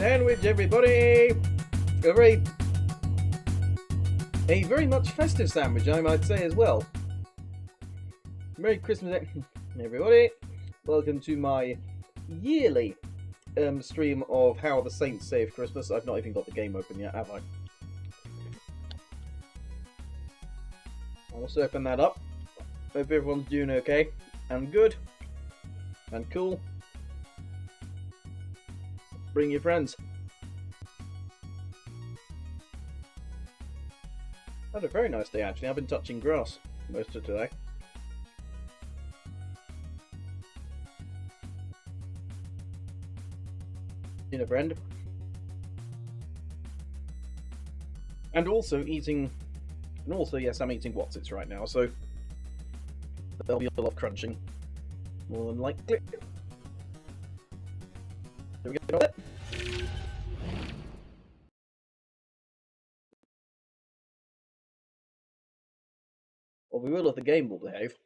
sandwich, everybody! A very much festive sandwich, I might say, as well. Merry Christmas, everybody! Welcome to my yearly stream of How the Saints Saved Christmas. I've not even got the game open yet, have I? I'll just open that up. Hope everyone's doing okay and good and cool. Bring your friends. Had a very nice day actually. I've been touching grass most of today. In a friend. And also eating. And also, yes, I'm eating Wotsits right now, so there'll be a lot of crunching. More than likely. There we go. Well, we will if the game will behave.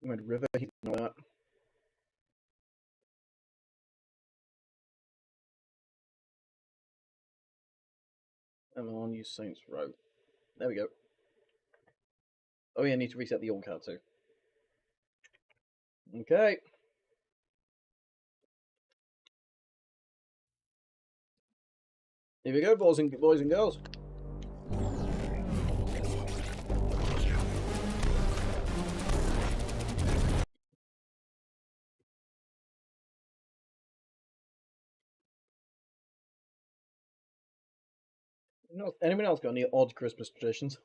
Red River, he's not that. Come on, use Saints Row. There we go. Oh yeah, I need to reset the Yawn card too. Okay. Here we go, boys and girls. Anyone else got any odd Christmas traditions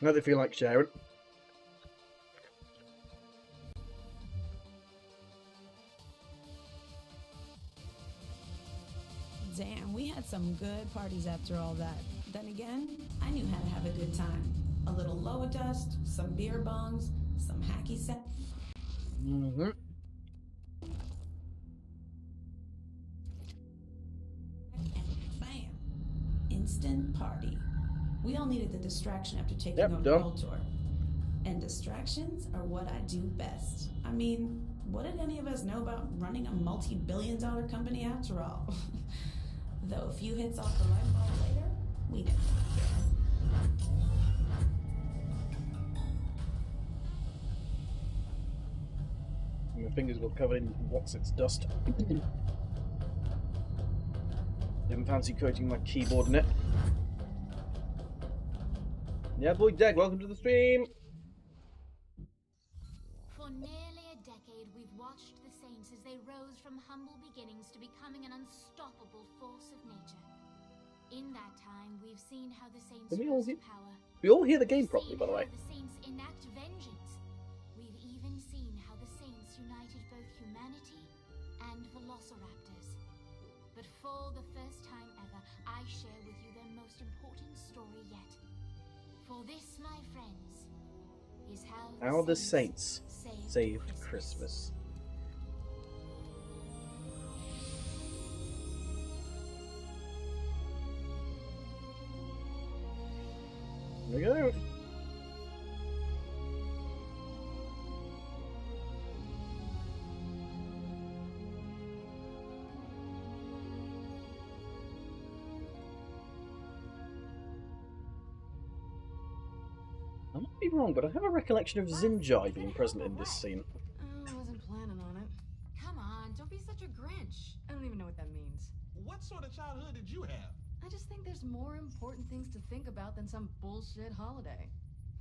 that they feel like sharing? Damn, we had some good parties after all that. Then again, I knew how to have a good time. A little lower dust, some beer bongs, some hacky set. Mm-hmm. And bam! Instant party. We all needed the distraction after taking over done. World Tour. And distractions are what I do best. I mean, what did any of us know about running a multi-billion-dollar company after all? Though a few hits off the light bulb later, we didn't care. My fingers got covered in Wotsits dust. Didn't fancy coating my keyboard in it. Yeah, boy, Dag, welcome to the stream. For nearly a decade, we've watched the Saints as they rose from humble beginnings to becoming an unstoppable force of nature. In that time, we've seen how the Saints rose to power. We all hear the game properly, by the way. The Saints enact vengeance. We've even seen how the Saints united both humanity and velociraptors. But for the first time ever, I share with you their most important story yet. For this, my friends, is how the Saints saved Christmas. There we go. I might be wrong, but I have a recollection of Zinjai being present in this scene. I wasn't planning on it. Come on, don't be such a Grinch. I don't even know what that means. What sort of childhood did you have? I just think there's more important things to think about than some bullshit holiday.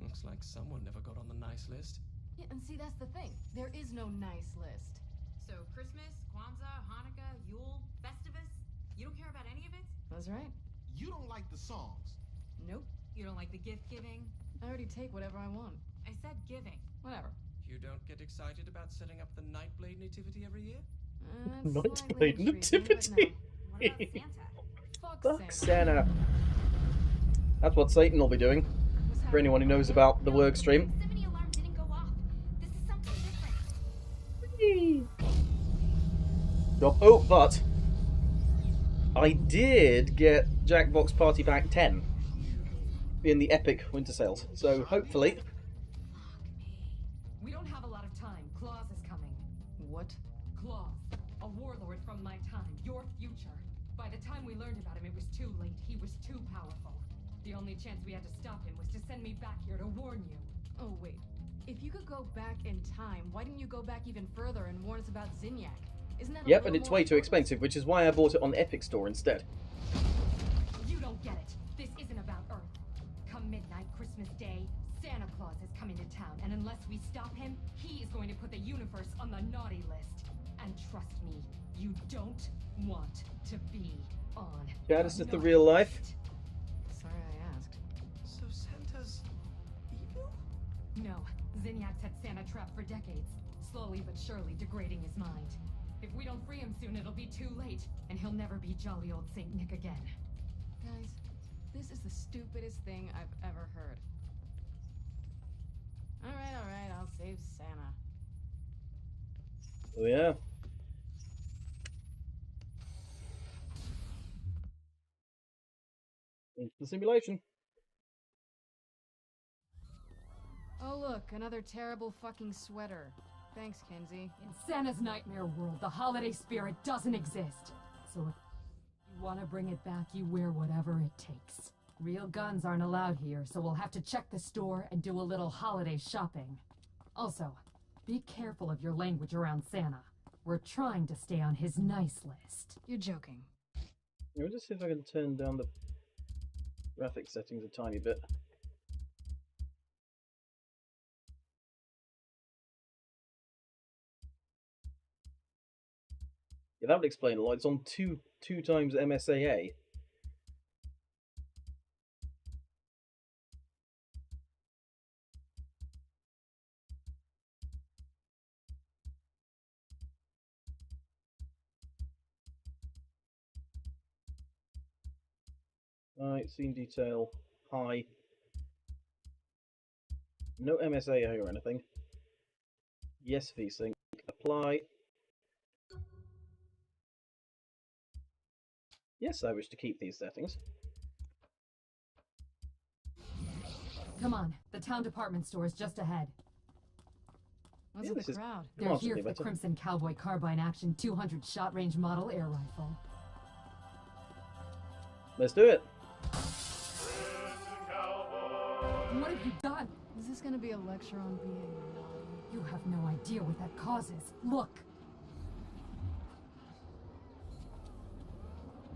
Looks like someone never got on the nice list. Yeah, and see, that's the thing. There is no nice list. So Christmas, Kwanzaa, Hanukkah, Yule, Festivus, you don't care about any of it? That's right. You don't like the songs. Nope. You don't like the gift giving? I already take whatever I want. I said giving. Whatever. You don't get excited about setting up the Nightblade nativity every year? That's Nightblade slightly intriguing, but no. nativity. What about Santa? Fuck Fuck Santa. Santa. That's what Satan will be doing. For anyone who knows about the work stream. Proximity alarm didn't go off. This is something different. Oh, but I did get Jackbox Party Pack 10 in the epic winter sales. So hopefully. Fuck me. We don't have a lot of time. Claus is coming. What? Claus, a warlord from my time, your future. By the time we learned about him, it was too late. He was too powerful. The only chance we had to stop him was to send me back here to warn you. Oh, wait. If you could go back in time, why didn't you go back even further and warn us about Zinyak? Isn't that Yep, and it's way too expensive, which is why I bought it on the Epic Store instead. You don't get it. This isn't about Earth. Come midnight, Christmas Day, Santa Claus is coming to town, and unless we stop him, he is going to put the universe on the naughty list. And trust me, you don't want to be on. Yeah, this is the real life. Sorry I asked. So Santa's evil? No, Zinyak's had Santa trapped for decades, slowly but surely degrading his mind. If we don't free him soon, it'll be too late, and he'll never be jolly old Saint Nick again. Guys, this is the stupidest thing I've ever heard. Alright, I'll save Santa. Oh yeah. Into the simulation. Oh look, another terrible fucking sweater. Thanks, Kenzie. In Santa's nightmare world, the holiday spirit doesn't exist. So if you want to bring it back, you wear whatever it takes. Real guns aren't allowed here, so we'll have to check the store and do a little holiday shopping. Also, be careful of your language around Santa. We're trying to stay on his nice list. You're joking. Let me just see if I can turn down the graphic settings a tiny bit. Yeah, that would explain a lot. It's on two times MSAA. Alright, scene detail, high. No MSAA or anything. Yes, VSync. Apply. Yes, I wish to keep these settings. Come on, the town department store is just ahead. What's Yeah, in this the is crowd? They're Marginally here for the better. Crimson Cowboy Carbine Action 200 shot range model air rifle. Let's do it. What have you done? Is this gonna be a lecture on being naughty? You have no idea what that causes. Look!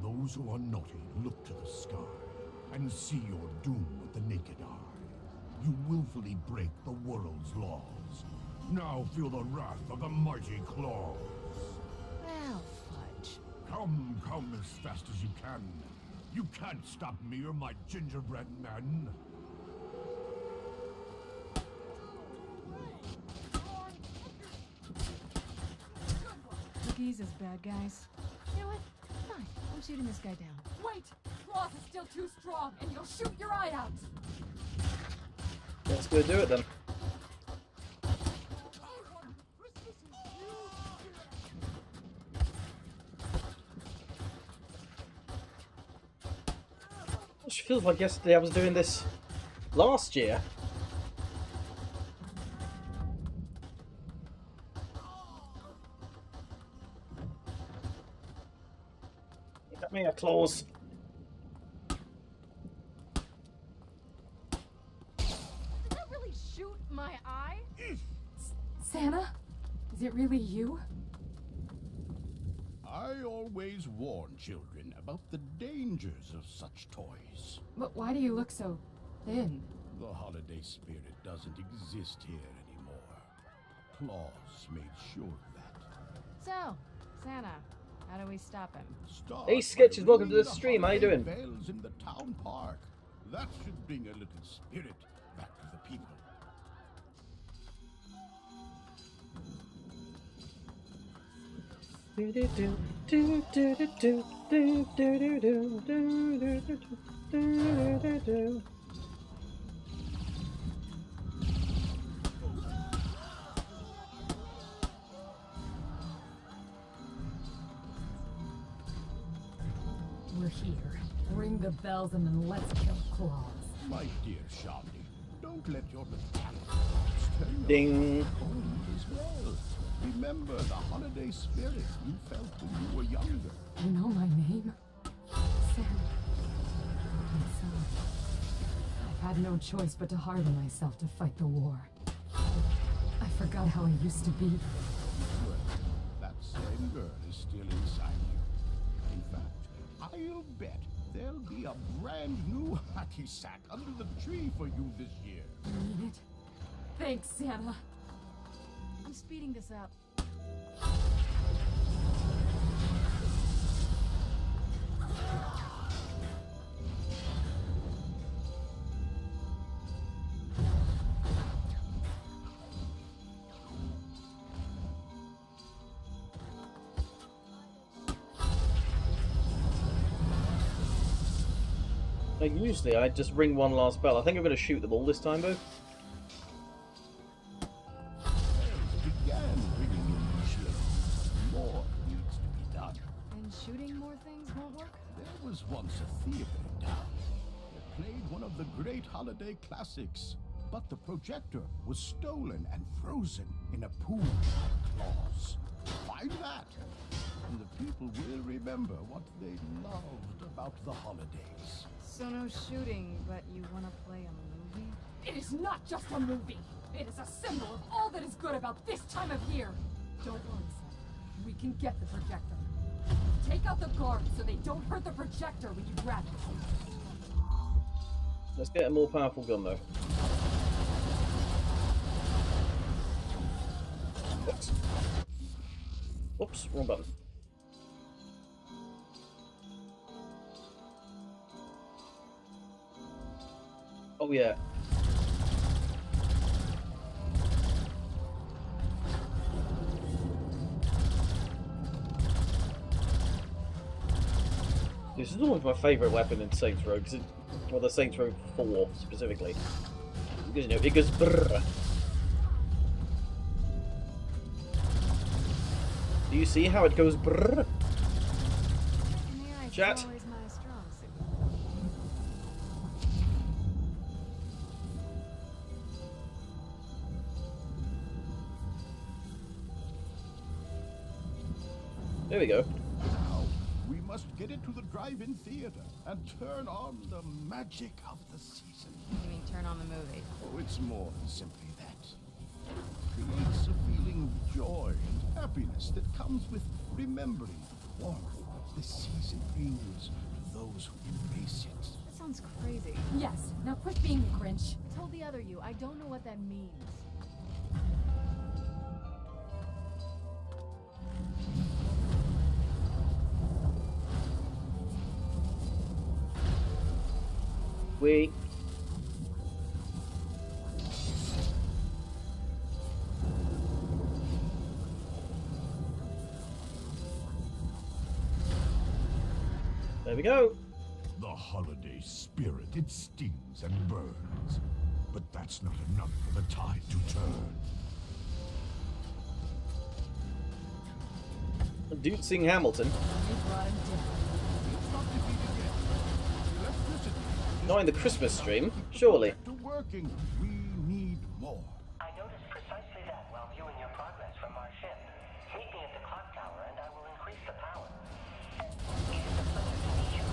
Those who are naughty look to the sky and see your doom with the naked eye. You willfully break the world's laws. Now feel the wrath of the mighty Claus. Well, fudge. Come as fast as you can. You can't stop me or my gingerbread men. Cookies as bad guys. You know what? Fine. I'm shooting this guy down. Wait! Claus is still too strong, and you'll shoot your eye out! Let's go do it then. It feels like yesterday I was doing this last year. Look at me, a Claus. Did that really shoot my eye? Santa? Is it really you? I always warn children about the dangers of such toys. But why do you look so thin? The holiday spirit doesn't exist here anymore. Claus made sure of that. So, Santa, how do we stop him? Start Hey, by Sketches, welcome to ringing the stream. How you holiday doing? Bells in the town park. That should bring a little spirit back to the people. We're here. Ring the bells and then let's kill Claus. My dear Sharpie, don't let your mechanical turn Ding. cold as well. remember the holiday spirit you felt when you were younger. You know my name? Sam. I'm sorry. I've had no choice but to harden myself to fight the war. I forgot how I used to be. Well, that same girl is still inside you. In fact, I'll bet there'll be a brand new hacky sack under the tree for you this year. You mean it? Thanks, Santa. I'm speeding this up. Like, usually I just ring one last bell. I think I'm going to shoot them all this time, though. Began bringing in initially. More needs to be done. And shooting more things won't work? There was once a theater in town. It played one of the great holiday classics, but the projector was stolen and frozen in a pool by Claus. Find that, and the people will remember what they loved about the holidays. So no shooting, but you want to play a movie? It is not just a movie. It is a symbol of all that is good about this time of year. Don't worry, Sam. We can get the projector. Take out the guards so they don't hurt the projector when you grab it. Let's get a more powerful gun, though. Oops. Oops, wrong button. Oh yeah. This is always my favourite weapon in Saints Row, because well, the Saints Row 4 specifically, because you know it goes brrr. Do you see how it goes brrr? Chat. Always my strong suit. There we go. Now, we must get it to the drive-in theater and turn on the magic of the season. You mean turn on the movie? Oh, it's more than simply that. It creates a feeling of joy and happiness that comes with remembering the warmth this season brings to those who embrace it. That sounds crazy. Yes, now quit being the Grinch. I told the other you, I don't know what that means. Wait. There we go. The holiday spirit, it stings and burns. But that's not enough for the tide to turn. Dude sing Hamilton. You brought him down. It's not defeated yet. Electricity. Not in the Christmas stream, surely. To working, we need more. I noticed precisely that while viewing your progress from our ship. Meet me at the clock tower and I will increase the power. And it is a pleasure to meet you.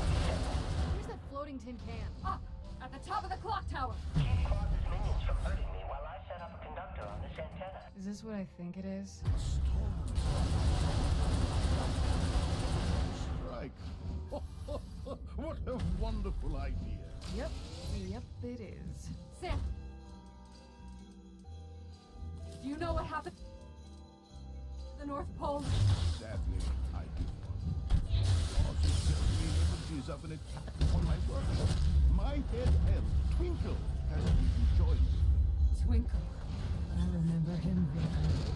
Where's that floating tin can? Up! At the top of the clock tower! Keep Claus's minions from hurting me while I set up a conductor on this antenna. Is this what I think it is? Strike. What a wonderful idea. Yep. Yep, it is. Sam! Do you know what happened to the North Pole? Sadly, I do. Also sent me images of an attack on my workshop. My head elf, Twinkle, has even joined me. Twinkle. I remember him vividly.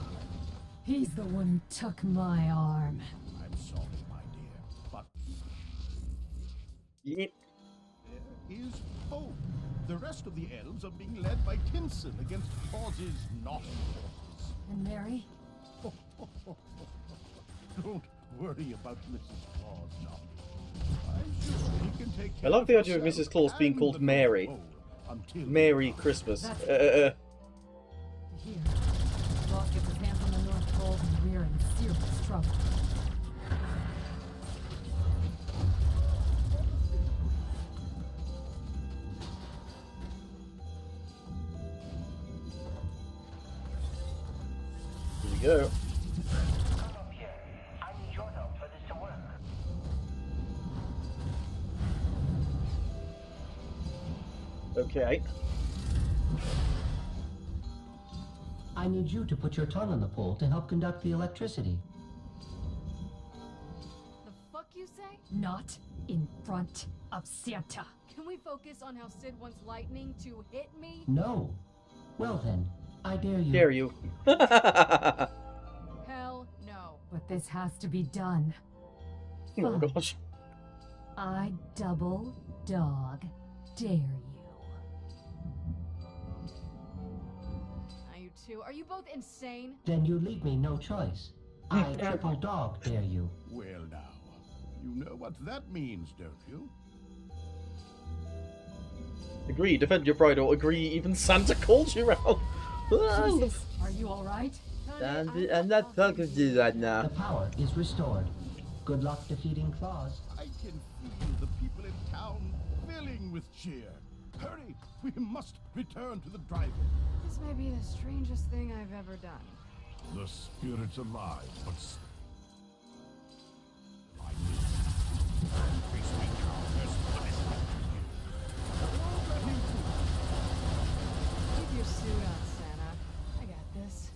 He's the one who took my arm. I'm sorry, my dear, but Yep. there is hope. The rest of the elves are being led by Tinsel against Claus's nostrils. And Mary? Don't worry about Mrs. Claus now. I'm sure he can take care I love the of idea of herself Mrs. Claus being and called the Mary. North Pole until Merry Christmas. Here. Claus gets his hands on the North Pole and we're in trouble. Here we go. Come up here. I need your help for this to work. Okay. I need you to put your tongue on the pole to help conduct the electricity. The fuck you say? Not in front of Santa. Can we focus on how Sid wants lightning to hit me? No. Well then, I dare you. Dare you. Hell no. But this has to be done. Oh Fine. gosh. I double dog dare you. Now you two, are you both insane? Then you leave me no choice. I triple dog dare you. Well now, you know what that means, don't you? Agree, defend your pride, or agree, even Santa calls you out. Jesus, are you alright? I'm not talking to you right now. The power is restored. Good luck defeating Claus. I can feel the people in town filling with cheer. Hurry, we must return to the drive-in. This may be the strangest thing I've ever done. The spirit's alive, but Keep your suit on, Santa. I got this.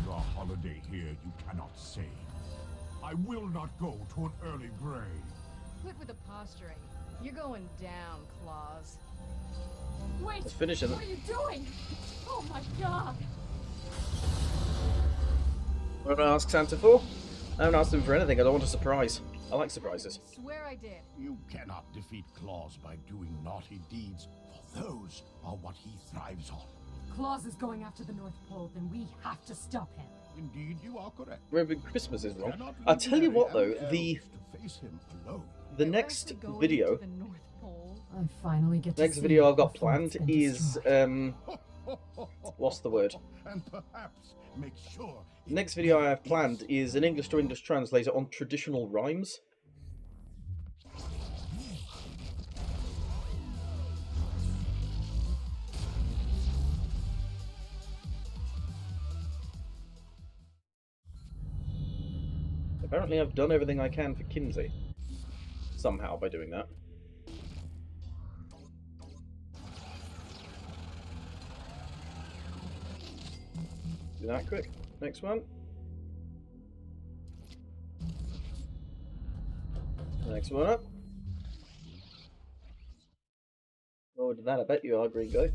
the holiday here you cannot save. I will not go to an early grave. Quit with the posturing. You're going down, Claus. Wait! Let's finish it. What are you doing? Oh my god! What did I ask Santa for? I haven't asked him for anything. I don't want a surprise. I like surprises. Swear I did. You cannot defeat Claus by doing naughty deeds, for those are what he thrives on. Claus is going after the North Pole, then we have to stop him. Indeed, you are correct. Remember, Christmas is wrong. Cannot I'll leave tell you Mary what, though, and the elves to face him alone. the Wait, next where's he going video, to the North Pole? I finally get to next see video I've got before planned it's been is destroyed. what's the word? And perhaps make sure. Next video I have planned is an English to English translator on traditional rhymes. Apparently I've done everything I can for Kinsey. Somehow by doing that. Do that quick. Next one. Next one up. Lower to that, I bet you are, green guy.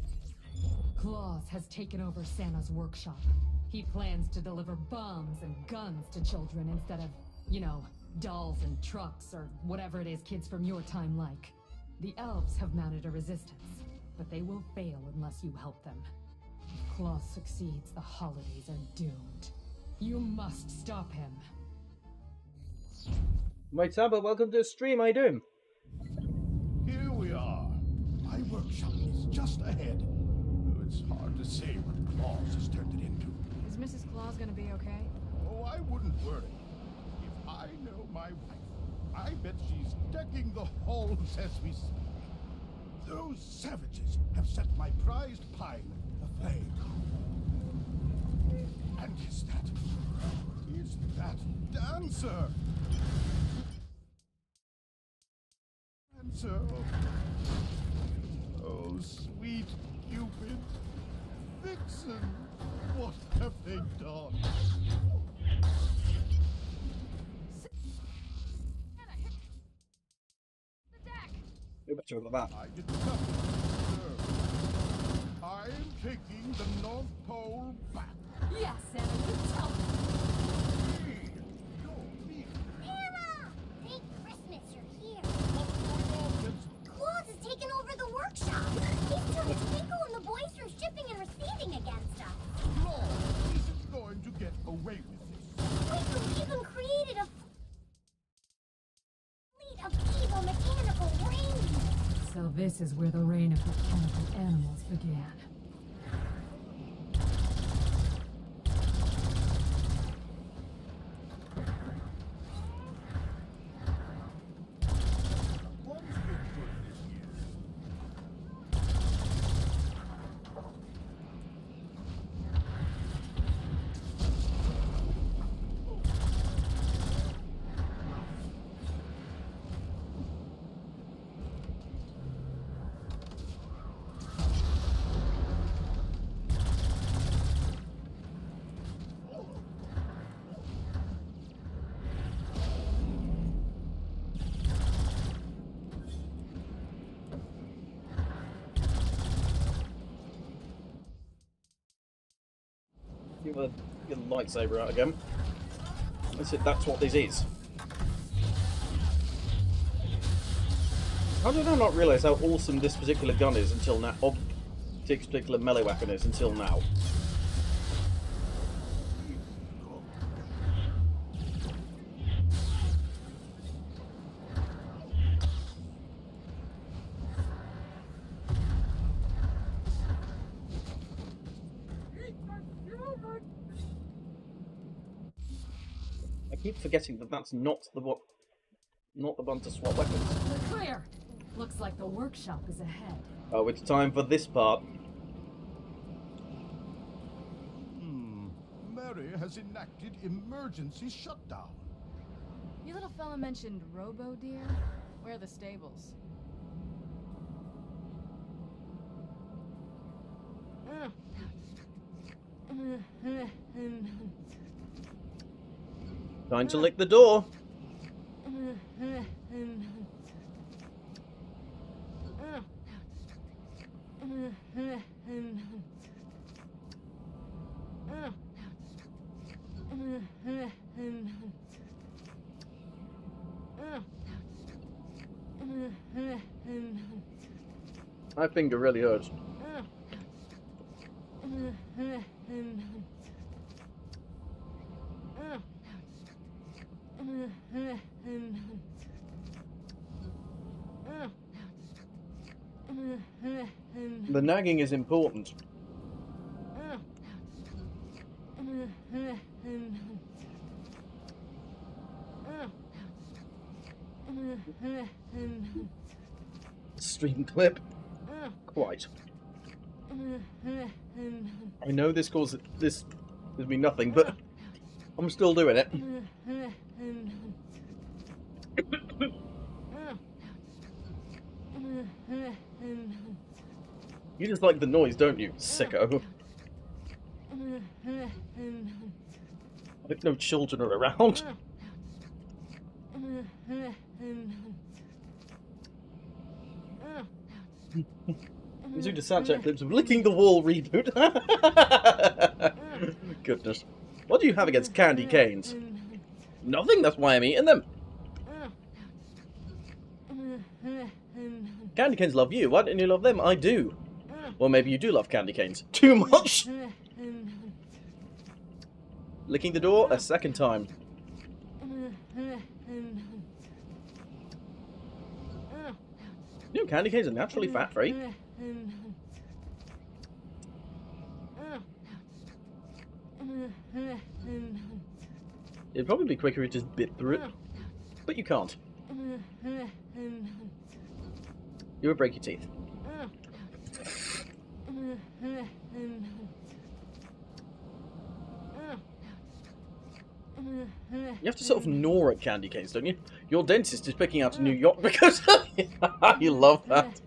Claus has taken over Santa's workshop. He plans to deliver bombs and guns to children instead of, you know, dolls and trucks or whatever it is kids from your time like. The elves have mounted a resistance, but they will fail unless you help them. If Claus succeeds, the holidays are doomed. You must stop him. Mate Saba, welcome to the stream, how you doing? Here we are. My workshop is just ahead. Oh, it's hard to say what Claus has turned it into. Is Mrs. Claus gonna be okay? Oh, I wouldn't worry. If I know my wife, I bet she's decking the halls as we speak. Those savages have set my prized pine aflame. And is that Dancer? Dancer. Oh, sweet Cupid. Vixen. What have they done? The deck! You better look at that. I did nothing, sir. I'm taking the North Pole back. Yes, Santa, you tell me. Me. No, me. Anna! Thank Christmas you're here. What's going on, Vincent? Claus has taken over the workshop. He's turned Twinkle and the boys from shipping and receiving against us. Claus, Away with this. Wait, you even created a fleet of evil mechanical reindeer. So this is where the reign of mechanical animals began. One's been good this year. Get the lightsaber out again. That's what this is. How did I not realise how awesome this particular gun is until now? Or this particular melee weapon is until now. I keep forgetting that that's not the one to swap weapons. We're clear! Looks like the workshop is ahead. Oh, it's time for this part. Mary has enacted emergency shutdown. Your little fella mentioned Robo, dear. Where are the stables? Time to lick the door. My finger really hurts. The nagging is important. Stream clip. Quite. I know this gives me nothing, but I'm still doing it. You just like the noise, don't you, sicko? I hope no children are around. Let's do the Snapchat clips of licking the wall reboot. Goodness. What do you have against candy canes? Nothing, that's why I'm eating them. Candy canes love you, why don't you love them? I do. Well, maybe you do love candy canes. Too much? Licking the door a second time. You know, candy canes are naturally fat-free. It'd probably be quicker if you just bit through it. But you can't. You would break your teeth. You have to sort of gnaw at candy canes, don't you? Your dentist is picking out a New York because you love that.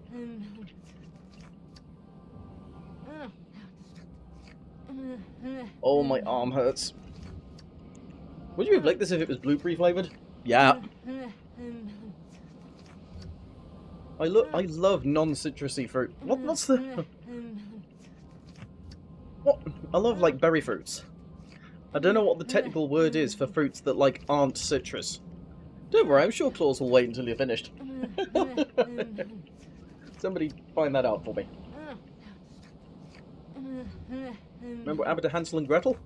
Oh, my arm hurts. Would you have liked this if it was blueberry flavoured? Yeah. I love non-citrusy fruit. What's the... What? I love, like, berry fruits. I don't know what the technical word is for fruits that, like, aren't citrus. Don't worry, I'm sure Claus will wait until you're finished. Somebody find that out for me. Remember Abbott, Hansel and Gretel?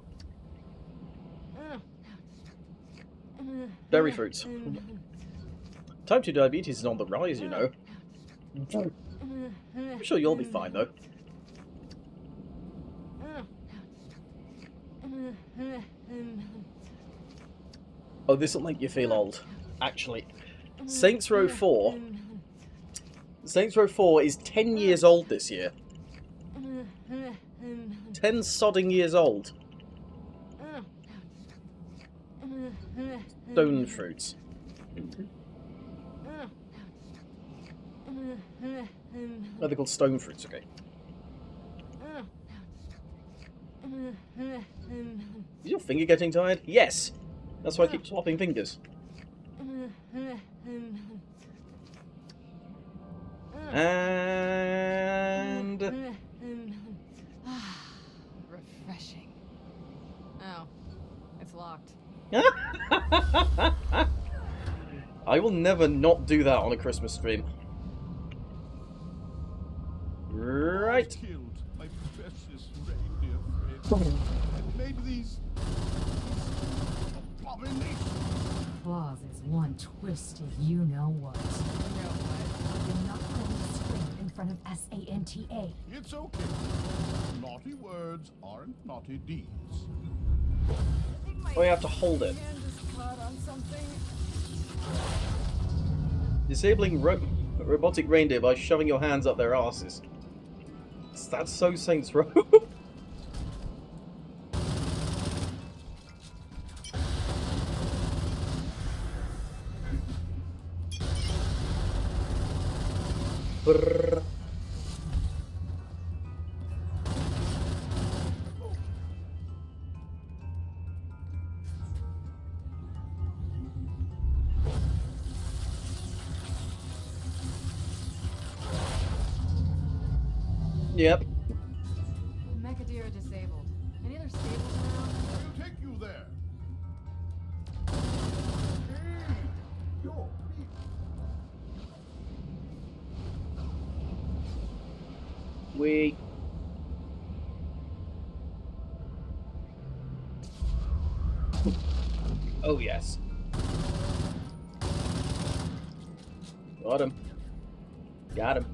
Berry fruits. Type 2 diabetes is on the rise, you know. I'm sure you'll be fine, though. Oh, this'll make you feel old. Actually, Saints Row 4... Saints Row 4 is 10 years old this year. 10 sodding years old. Stone fruits. Oh, they're called stone fruits, okay. Is your finger getting tired? Yes! That's why I keep swapping fingers. And... Refreshing. Oh, it's locked. I will never not do that on a Christmas stream. Right. Killed my precious reindeer friend and made these abominations. Claus is one twisted you-know-what. You're not going to scream in front of SANTA. It's okay. Naughty words aren't naughty deeds. Oh, you have to hold it. Disabling robotic reindeer by shoving your hands up their asses. That's so Saints Row. Brrr. Yep. Mechadeer disabled. Any other stables around? I'll take you there. We. Oh yes. Got him. Got him.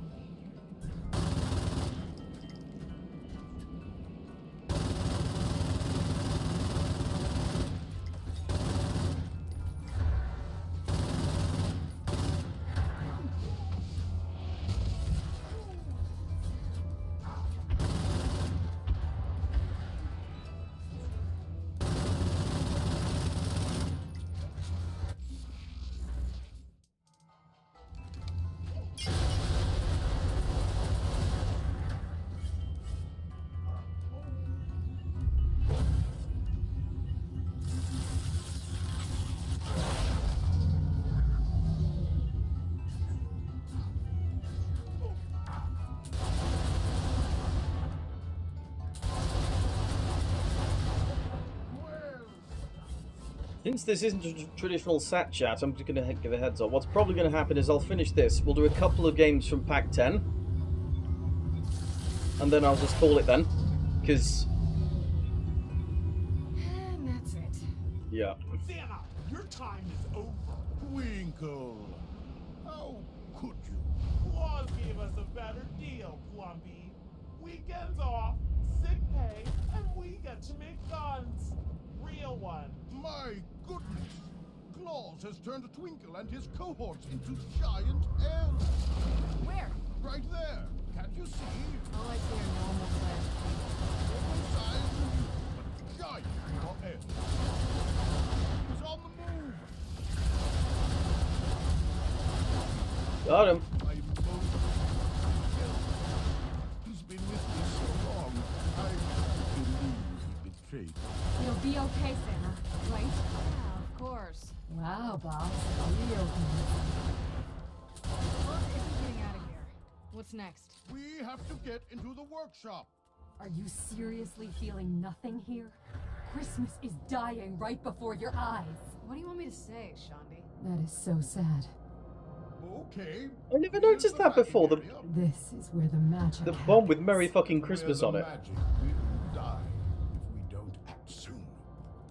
Since this isn't a traditional sat chat, I'm just going to give a heads up. What's probably going to happen is I'll finish this. We'll do a couple of games from Pack 10. And then I'll just call it then. Because... And that's it. Yeah. Santa, your time is over. Twinkle. How could you? Claus gave us a better deal, Plumpy. Weekends off, sick pay, and we get to make guns. Real ones. My goodness! Claus has turned Twinkle and his cohorts into giant elves. Where? Right there. Can't you see? All I see are normal sized people. Different size to you, but giant for elves. He's on the move. Got him. My most elf. He's been with me so long. I believe he betrayed me. You'll be okay, Santa, right? Yeah, of course. Wow, boss. Real good. Well, if we're getting out of here, what's next? We have to get into the workshop. Are you seriously feeling nothing here? Christmas is dying right before your eyes. What do you want me to say, Shandi? That is so sad. Okay. I never noticed that before. This is where the magic The bomb with Merry fucking Christmas on it. Magic will die if we don't act soon.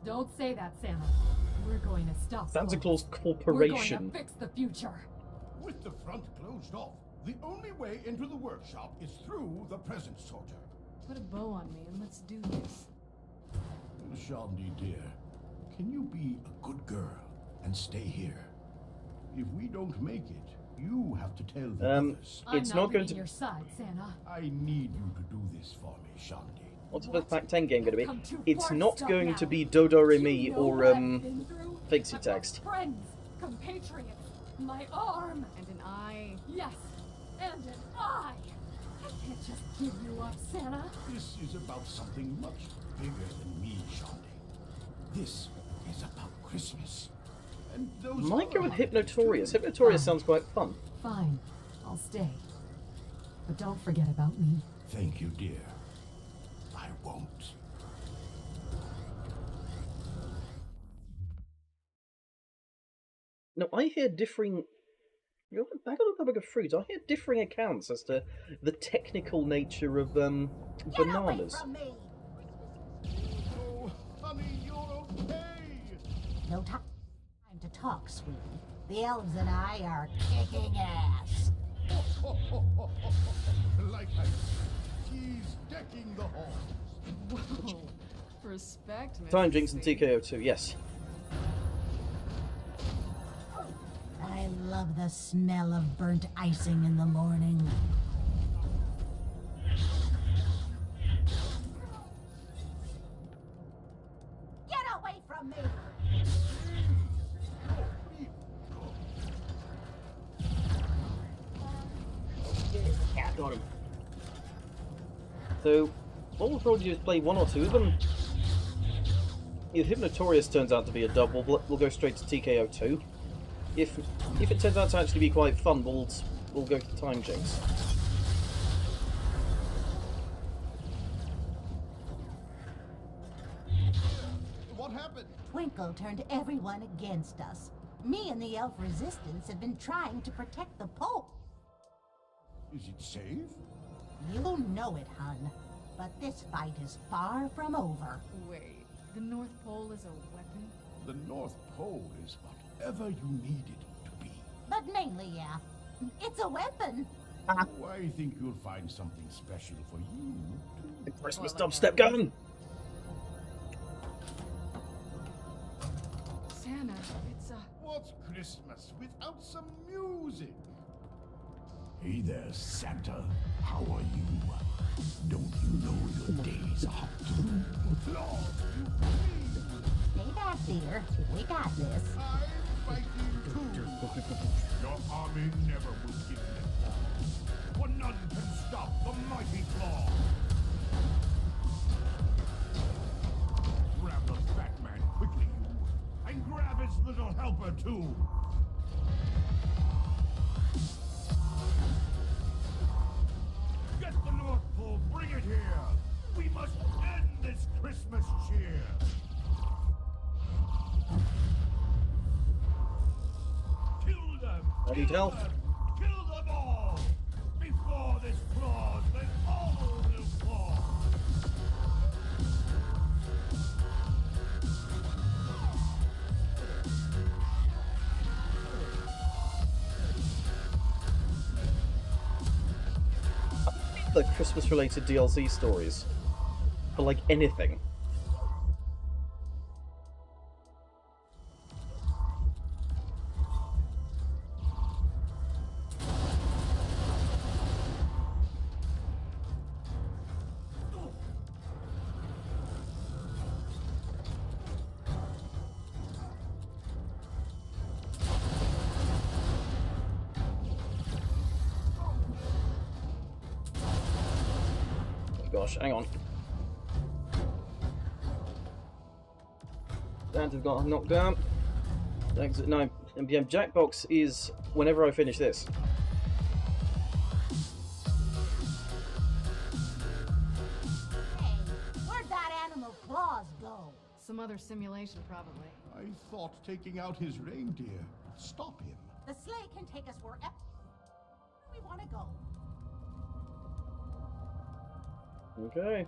Don't say that, Santa. We're going to stop Santa Claus. Claus We're going Corporation. to fix the future. With the front closed off, the only way into the workshop is through the present sorter. Put a bow on me and let's do this. Shandi, dear, can you be a good girl and stay here? If we don't make it, you have to tell the others. It's not going to. your side, Santa. I need you to do this for me, Shandi. What's the Pack 10 game going to be? Come too It's far, not stop going now. to be Dodoremi You know or what I've been through? Fixie I've Text. lost friends, compatriots, my arm. And an eye. Yes, and an eye. I can't just give you up, Santa. This is about something much bigger than me, Shandi. This is about Christmas. And those Might go with other Hypnotorious. holidays Hypnotorious Fine. sounds quite fun. Fine, I'll stay. But don't forget about me. too. Thank you, dear. I won't. No, I hear differing. Back on the topic of fruit, I hear differing accounts as to the technical nature of bananas. Get away from me! Oh, honey, you're okay. No time to talk, sweetie. The elves and I are kicking ass. Like I said, he's decking the halls. Whoa. Respect, Miss Time Jinx and C. TKO2, yes. I love the smell of burnt icing in the morning. Get away from me! Yeah, got him. So, what we'll probably do is play one or two of them. If Hypnotorious turns out to be a double, we'll go straight to TKO2. If it turns out to actually be quite fun, we'll go to Time Jinx. What happened? Twinkle turned everyone against us. Me and the elf resistance have been trying to protect the Pope. Is it safe? You know it, hun. But this fight is far from over. Wait, the North Pole is a weapon? The North Pole is whatever you need it to be. But mainly, yeah. It's a weapon. Oh, I think you'll find something special for you. The Christmas dubstep gun! Santa, it's What's Christmas without some music? Hey there, Santa. How are you? Don't you know your days are through? Claus, you please. Stay back, dear. We got this. I'm fighting too. Your army never will give in. For none can stop the mighty Claus. Grab the fat man quickly, you. And grab his little helper too. Get the North Pole, bring it here! We must end this Christmas cheer! Kill them! I need help. Kill them all! Before this Claus, they all will fall! The Christmas-related DLC stories. For, like, anything. Gosh, hang on. Santa's got knocked down. Exit 9 PM. Jackbox is whenever I finish this. Hey, where'd that animal Claus go? some other simulation, probably. I thought taking out his reindeer would stop him. The sleigh can take us wherever we want to go. Okay.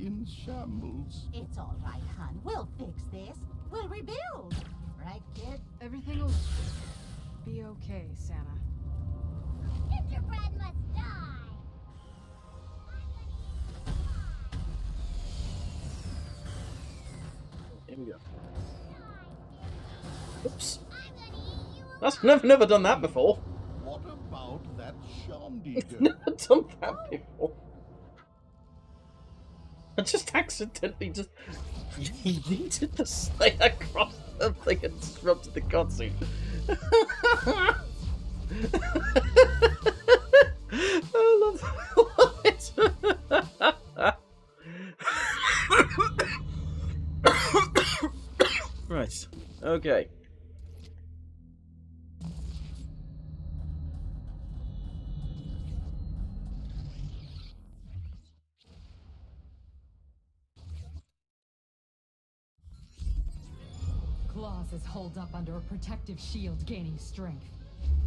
in shambles. It's all right, hon. We'll fix this. We'll rebuild. Right, kid? Everything will be okay, Santa. Gingerbread must die! Here we go. Oops. That's never done that before. What about that shandy It's girl? never done that before. I just accidentally just yeeted the slate across the thing and disrupted the cutscene. I love it. Right. Okay. Claus is holed up under a protective shield gaining strength.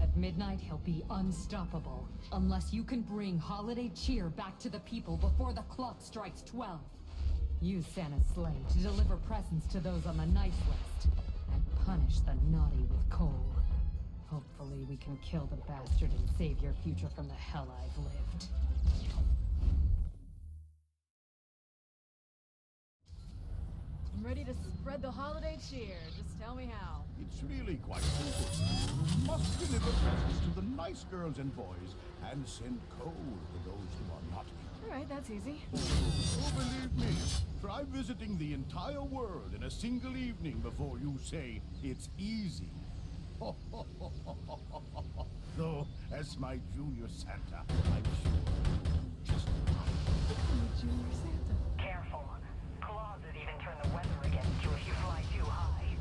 At midnight, he'll be unstoppable. Unless you can bring holiday cheer back to the people before the clock strikes 12. Use Santa's sleigh to deliver presents to those on the nice list. And punish the naughty with coal. Hopefully we can kill the bastard and save your future from the hell I've lived. I'm ready to spread the holiday cheer. Just tell me how. It's really quite simple. You must deliver presents to the nice girls and boys and send coal to those who are naughty. Alright, that's easy. Oh, believe me, try visiting the entire world in a single evening before you say it's easy. Though, as my junior Santa, I'm sure just Junior Santa. Careful. Claus has even turned the weather against you if you fly too high.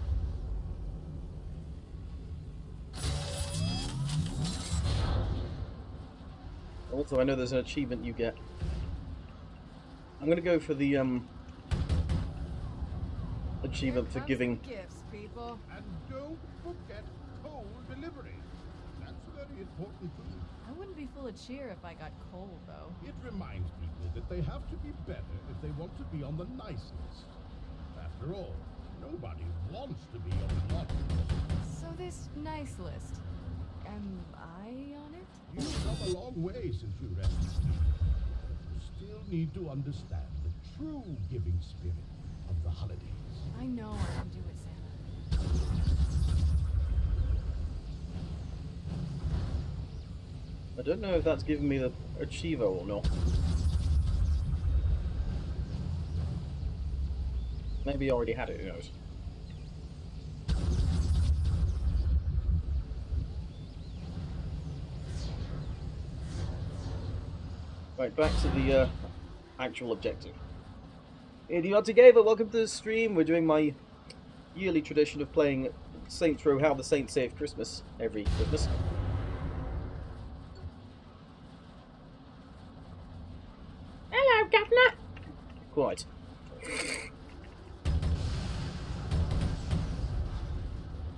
Also, I know there's an achievement you get. I'm gonna go for the achievement for giving. Gifts, people. And don't forget coal delivery. That's very important too. I wouldn't be full of cheer if I got cold, though. It reminds people that they have to be better if they want to be on the nice list. After all, nobody wants to be on the naughty list. So this nice list, am I on it? You've come a long way since you rescued me. You still need to understand the true giving spirit of the holidays. I know I can do it, Santa. I don't know if that's giving me the achiever or not. Maybe I already had it, who knows. Right, back to the actual objective. Idiotic Gamer, welcome to the stream. We're doing my yearly tradition of playing Saints Row How the Saints Saved Christmas every Christmas. Hello, Governor! Quite.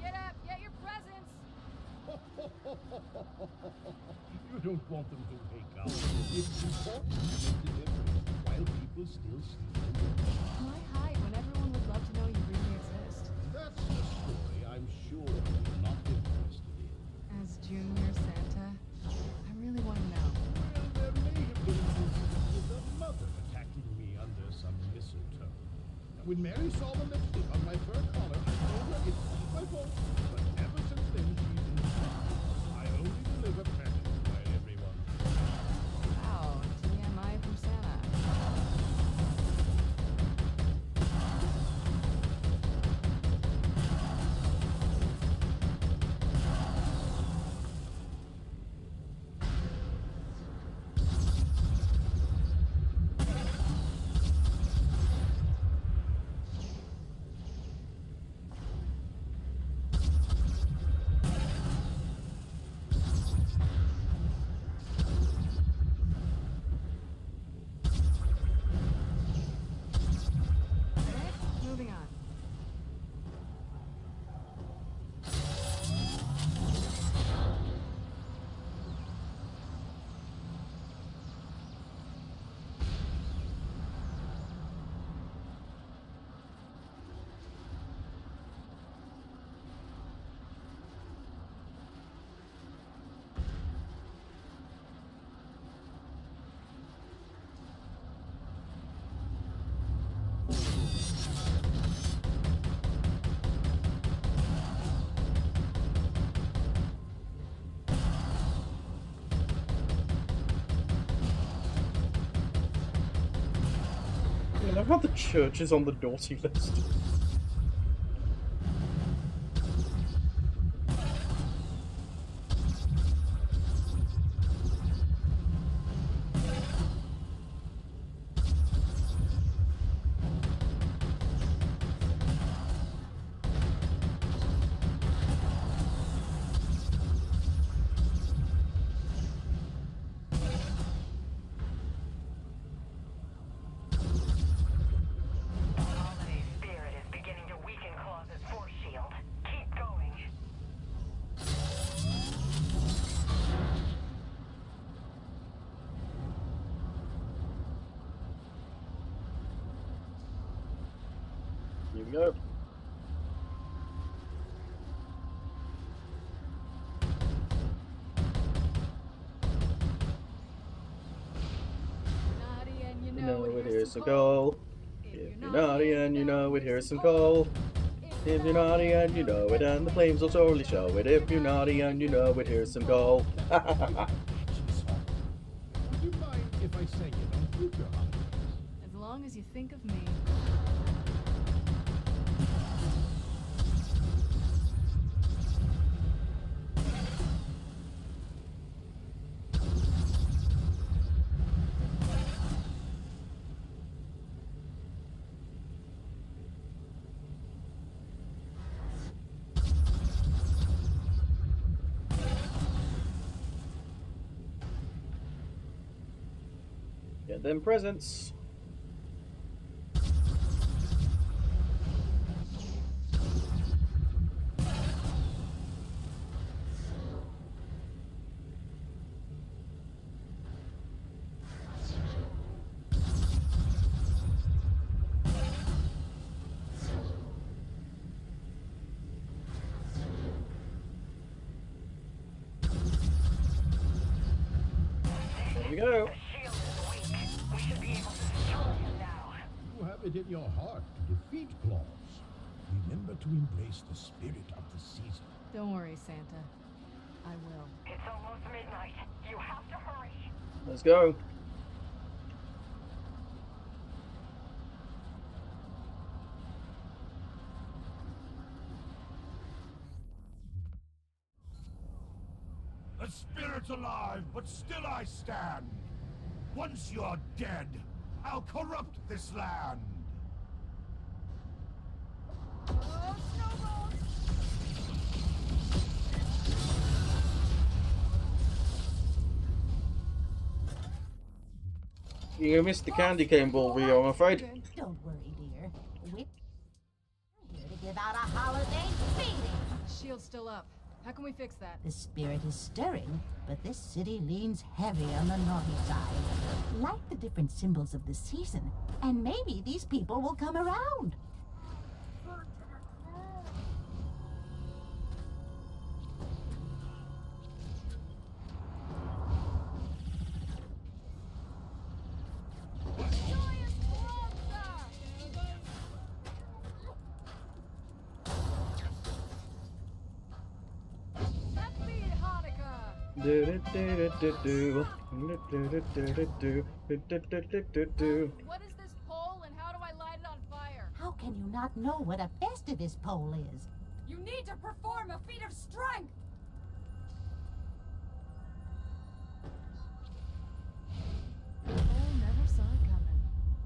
Get up, get your presents! You don't want them to wake up. It's important to make delivery while people still sleep. Why hide when everyone would love to know you really exist? That's a story I'm sure you're not interested in. As Junior Santa, I really want to know. Well, there may have been an incident with a mother attacking me under some mistletoe. When Mary saw the lipstick on my fur collar, I told her it's not my fault. But ever since then, she's been I only deliver presents while everyone. Wow, TMI from Santa. love how the church is on the naughty list. Here we go. Naughty and You know it, here's some coal. If you're naughty and you know it, here's some coal. If you're naughty and you know it, and the flames will totally show it. If you're naughty and you know it, here's some coal. Would you mind if I sang it on future holidays? As long as you think of me. Get them presents. There we go. You have it in your heart to defeat Claus. Remember to embrace the spirit of the season. Don't worry, Santa. I will. It's almost midnight. You have to hurry. Let's go. The spirit's alive, but still I stand. Once you're dead, I'll corrupt this land. Oh, snowballs! You're gonna miss the candy cane ball video, I'm afraid. Don't worry, dear. We're here to give out a holiday feeding. Shield's still up. How can we fix that? The spirit is stirring, but this city leans heavy on the naughty side. Like the different symbols of the season, and maybe these people will come around. What is this pole and how do I light it on fire? How can you not know what a Festivus pole is? You need to perform a feat of strength! Oh, never saw it coming.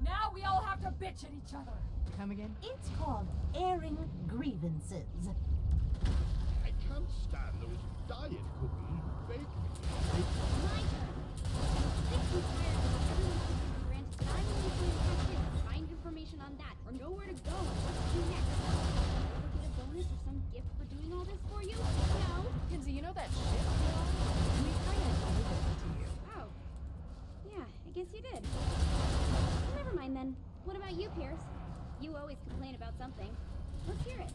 Now we all have to bitch at each other! Come again? It's called airing grievances. I can't stand those diet cookies you bake me. My turn. Sick and tired of everyone taking for granted that I'm only going to have to find information on that or know where to go and what to do next. Ever get a bonus or some gift for doing all this for you? No? Kinsey, you know that shit you're on? We kind of owed it to you. Oh. Yeah, I guess you did. Never mind then. What about you, Pierce? You always complain about something. Let's hear it.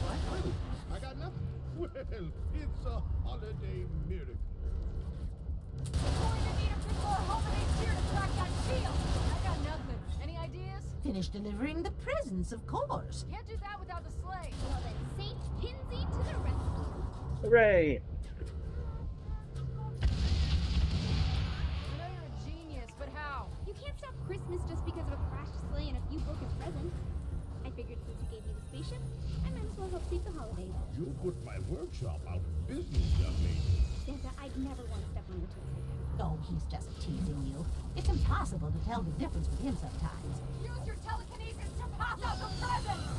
What? I got nothing. Well, it's a holiday miracle. We're going to need a bit more holiday cheer to crack that shield! I got nothing. Any ideas? Finish delivering the presents, of course. Can't do that without the sleigh. Well then, Saint Pinsy to the rescue. Hooray! I know you're a genius, but how? You can't stop Christmas just because of a crashed sleigh and a few broken presents. I figured since you gave me the spaceship, I might as well help save the holidays. You'll put my workshop out of business, young lady. Santa, I'd never want to step on your toes again. Oh, he's just teasing you. It's impossible to tell the difference with him sometimes. Use your telekinesis to pass out the presents!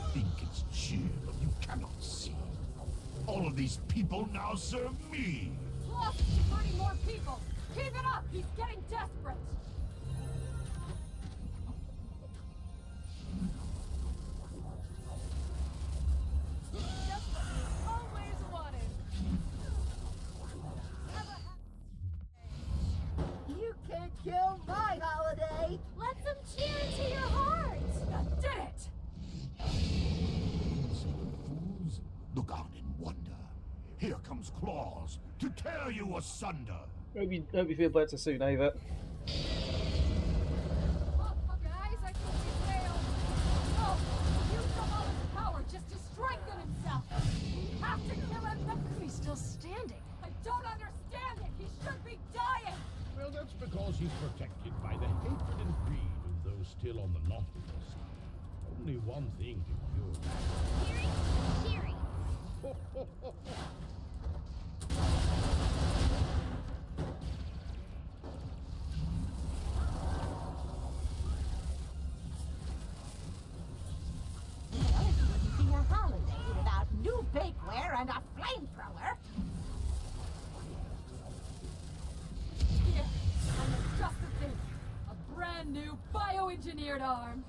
Think it's cheer, but you cannot see. All of these people now serve me. Claus is converting more people! Keep it up! He's getting desperate! Just what you always wanted. You can't kill my holiday! Let them cheer into your heart! You did it! Fools, look on in wonder. Here comes Claus to tear you asunder. Hope you feel better soon, Ava. Oh, guys, I think we failed. Oh, use all his power just to strengthen himself. We have to kill him. He's still standing. I don't understand it. He should be dying. Well, that's because he's protected by the hatred and greed of those still on the naughty list. Only one thing can cure that. Cheering? Well, it wouldn't be a holiday without new bakeware and a flamethrower. Here, I know just the thing. A brand new bioengineered arm.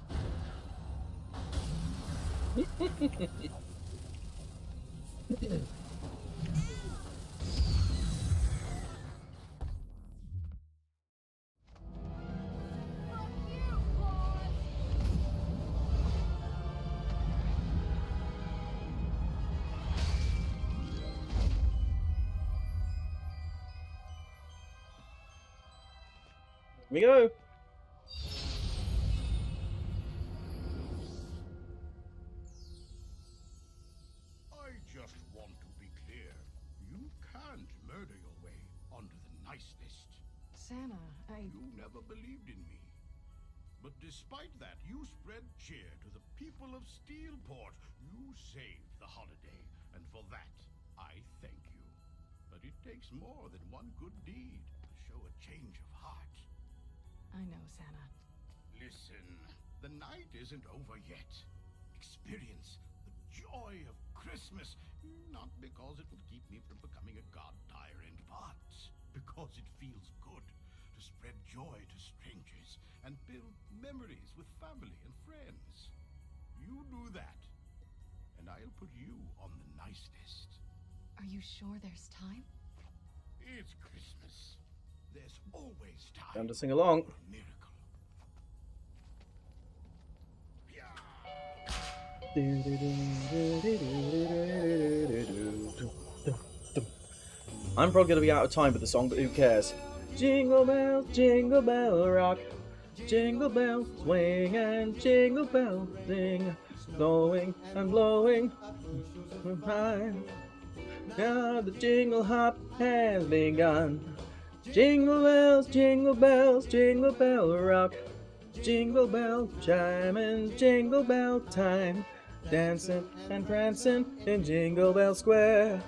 Here we go. I just want to be clear. You can't murder your way onto the nice list. Santa, You never believed in me. But despite that, you spread cheer to the people of Steelport. You saved the holiday, and for that, I thank you. But it takes more than one good deed to show a change of heart. I know, Santa. Listen, the night isn't over yet. Experience the joy of Christmas, not because it will keep me from becoming a god tyrant, but because it feels good to spread joy to strangers and build memories with family and friends. You do that, and I'll put you on the nice list. Are you sure there's time? It's Christmas. There's always time. Time to sing along. For a miracle. I'm probably going to be out of time with the song, but who cares? Jingle bell rock. Jingle bells swing and jingle bells sing. Blowing and blowing. High. Now the jingle hop has begun. Jingle bells, jingle bell rock. Jingle bell chime and jingle bell time. Dancing and prancing in Jingle Bell Square.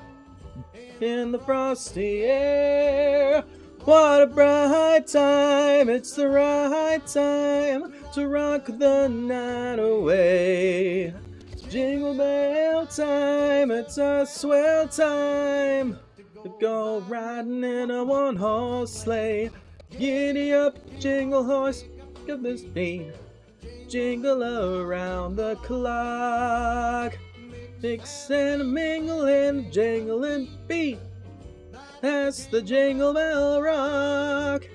In the frosty air. What a bright time, it's the right time to rock the night away. Jingle bell time, it's a swell time to go riding in a one-horse sleigh. Giddy up, jingle horse, give the speed. Jingle around the clock. Mix and mingle and jingle and beat. That's the Jingle Bell Rock.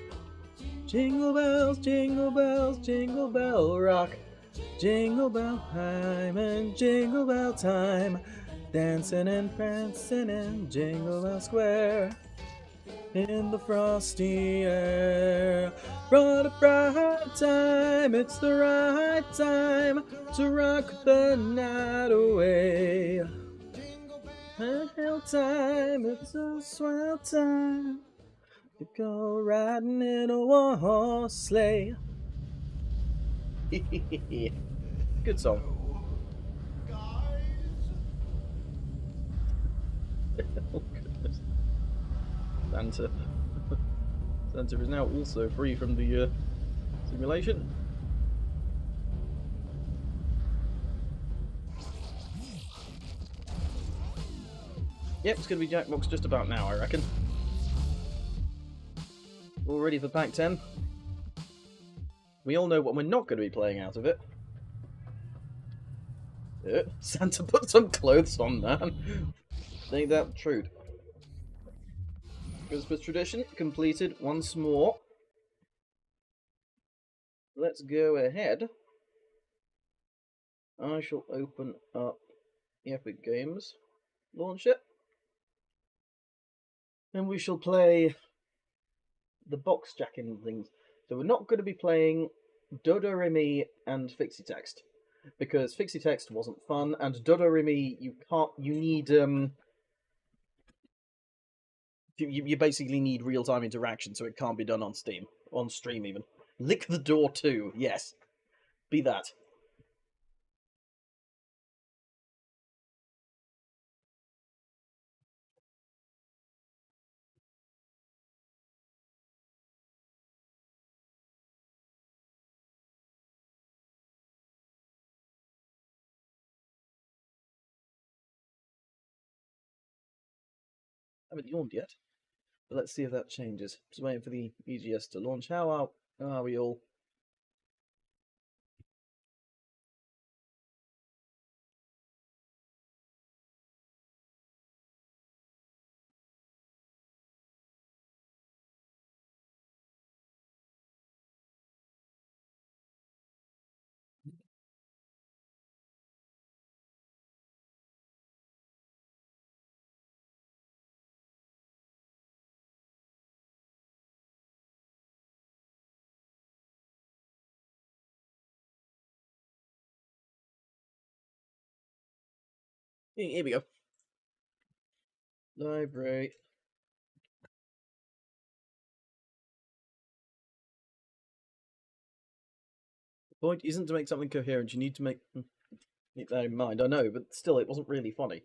Jingle bells, jingle bells, jingle bell rock. Jingle bell time and jingle bell time. Dancing and prancing in Jingle Bell Square. In the frosty air. What a bright time, it's the right time to rock the night away. A hell time, it's a swell time To go riding in a one-horse sleigh. Good song. Oh goodness. Santa. Santa is now also free from the simulation. Yep, it's going to be Jackbox just about now, I reckon. All ready for Pack 10. We all know what we're not going to be playing out of it. Santa put some clothes on, man. Ain't that the truth? Christmas tradition completed once more. Let's go ahead. I shall open up Epic Games, launch it, and we shall play the box jacking things. So we're not going to be playing Deuterium and Fixie Text, because Fixie Text wasn't fun, and Deuterium you need you basically need real-time interaction, so it can't be done on Steam, on stream even. Lick the Door 2, yes, be that. I haven't yawned yet, but let's see if that changes. Just waiting for the EGS to launch. How are we all? Here we go. Library. The point isn't to make something coherent, you need to keep that in mind. I know, but still, it wasn't really funny.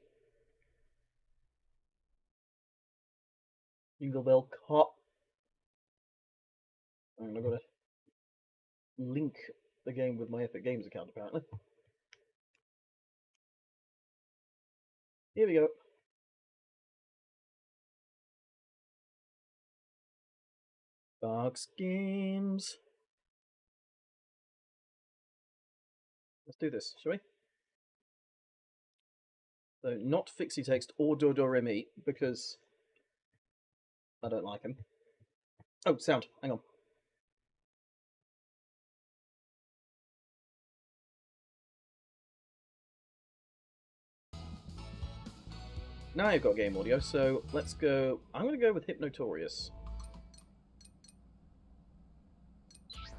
Jingle Bell Cop. And I've got to link the game with my Epic Games account, apparently. Here we go. Box games. Let's do this, shall we? So, not Fixie Text or Deuterium, because I don't like him. Oh, sound. Hang on. Now you've got game audio, so let's go. I'm going to go with Hypnotorious.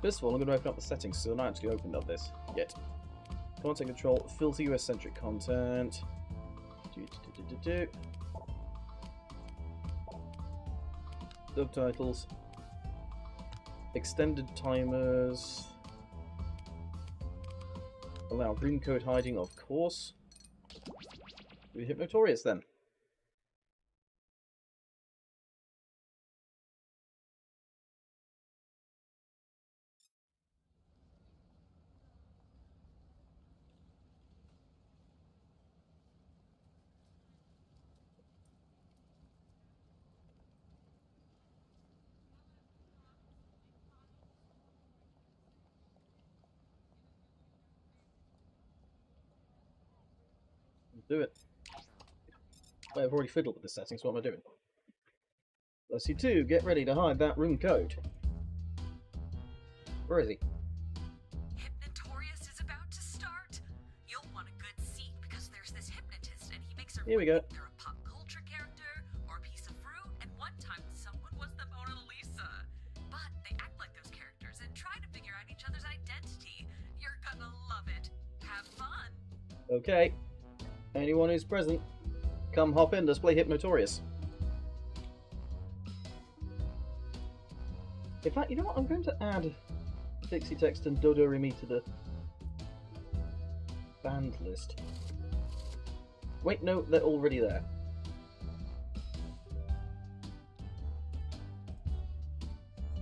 First of all, I'm going to open up the settings, so I've not actually opened up this yet. Content control, filter US-centric content. Subtitles. Extended timers. Allow green code hiding, of course. Do Hypnotorious then. Do it. Wait, I've already fiddled with the settings, what am I doing? Let's C2, get ready to hide that room code. Where is he? Hypnotorious is about to start. You'll want a good seat because there's this hypnotist and he makes Here we go. They're a pop culture character or a piece of fruit, and one time someone was the Mona Lisa. But they act like those characters and try to figure out each other's identity. You're gonna love it. Have fun. Okay. Anyone who's present, come hop in, let's play Hypnotorious. In fact, you know what? I'm going to add Dixie Text and Deuterium to the band list. Wait, no, they're already there.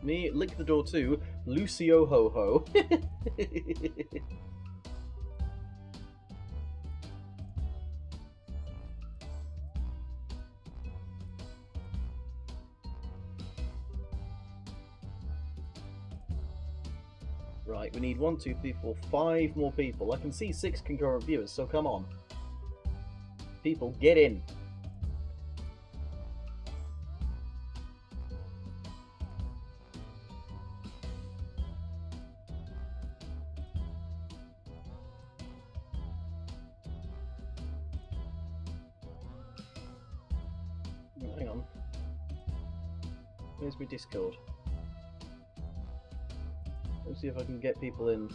Me, lick the door too. Lucio Ho Ho. Right, we need 1, 2, 3, 4, 5 more people. I can see 6 concurrent viewers, so come on. People, get in. Hang on. Where's my Discord? Let's see if I can get people in.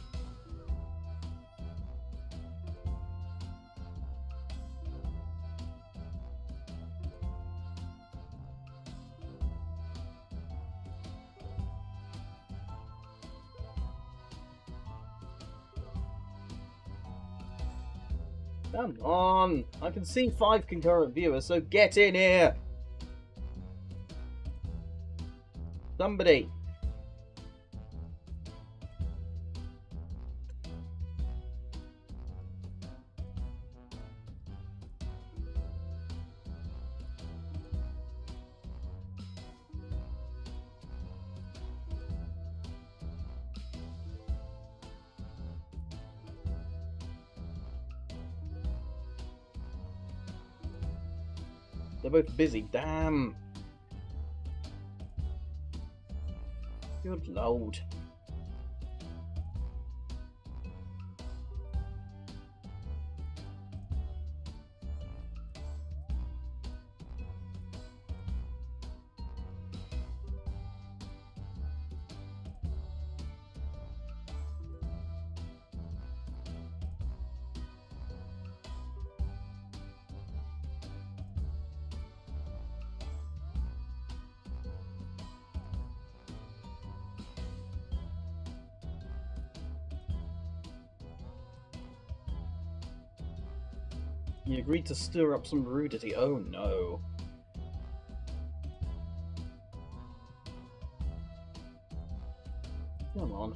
Come on! I can see 5 concurrent viewers, so get in here! Somebody! They're both busy, damn! Good lord. You agreed to stir up some rudity. Oh no. Come on.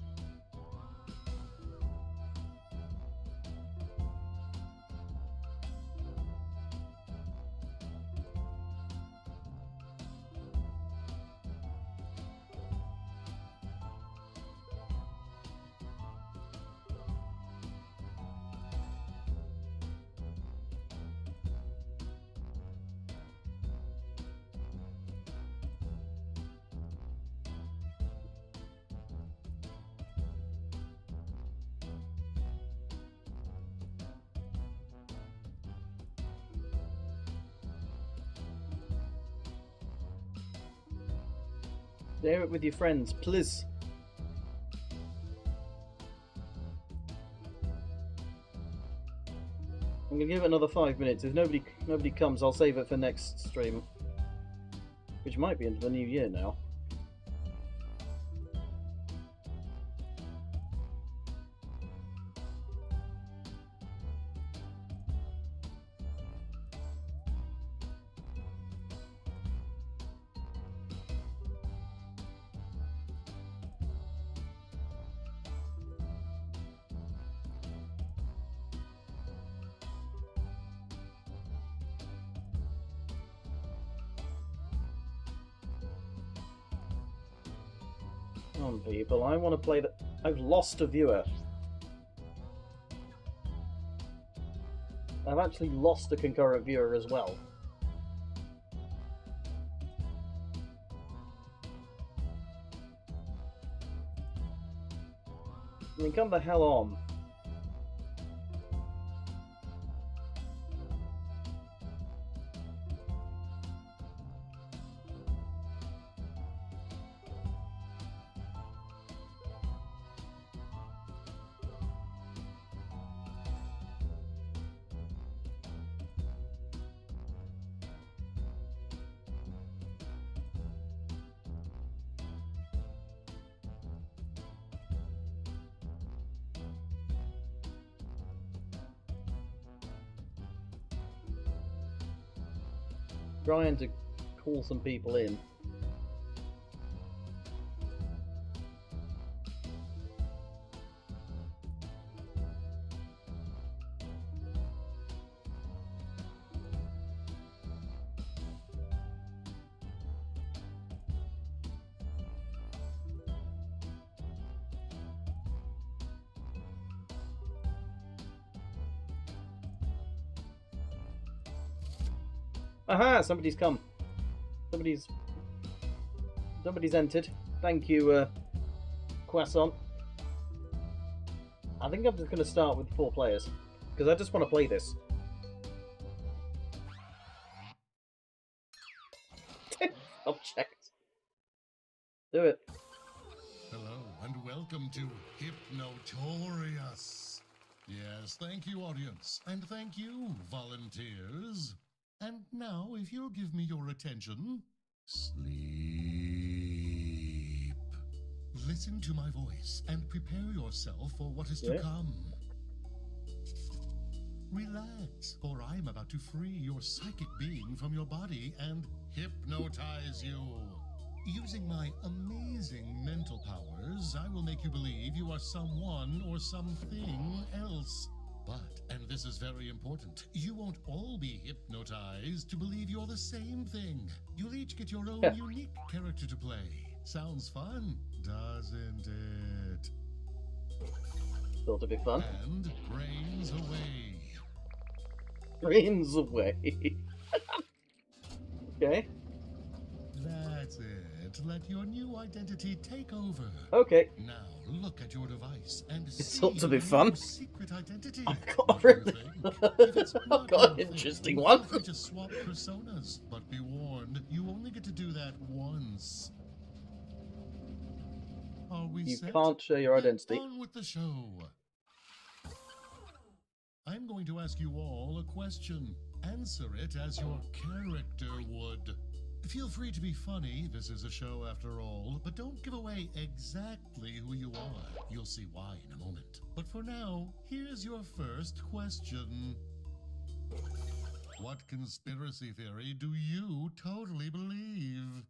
Share it with your friends, please. I'm gonna give it another 5 minutes. If nobody comes, I'll save it for next stream, which might be into the new year now. Come on, people, I want to play the... I've lost a viewer. I've actually lost a concurrent viewer as well. I mean, come the hell on. trying to call some people in. Aha! Somebody's come. Somebody's entered. Thank you, Croissant. I think I'm just going to start with 4 players because I just want to play this. Object. Do it. Hello and welcome to Hypnotorious. Yes, thank you, audience, and thank you, volunteers. And now, if you'll give me your attention, sleep. Listen to my voice and prepare yourself for what is to come. Relax, for I'm about to free your psychic being from your body and hypnotize you. Using my amazing mental powers, I will make you believe you are someone or something else. But, and this is very important, you won't all be hypnotized to believe you're the same thing. You'll each get your own unique character to play. Sounds fun, doesn't it? Thought a bit fun. And brains away. Brains away. Okay. That's it. Let your new identity take over. Okay. Now look at your device and It's see thought to be fun. your secret identity. I've got an interesting one. Feel free to swap personas, but be warned, you only get to do that once. Are we You set? can't share your identity. On with the show. I'm going to ask you all a question. Answer it as your character would. Feel free to be funny, this is a show after all, but don't give away exactly who you are. You'll see why in a moment. But for now, here's your first question. What conspiracy theory do you totally believe?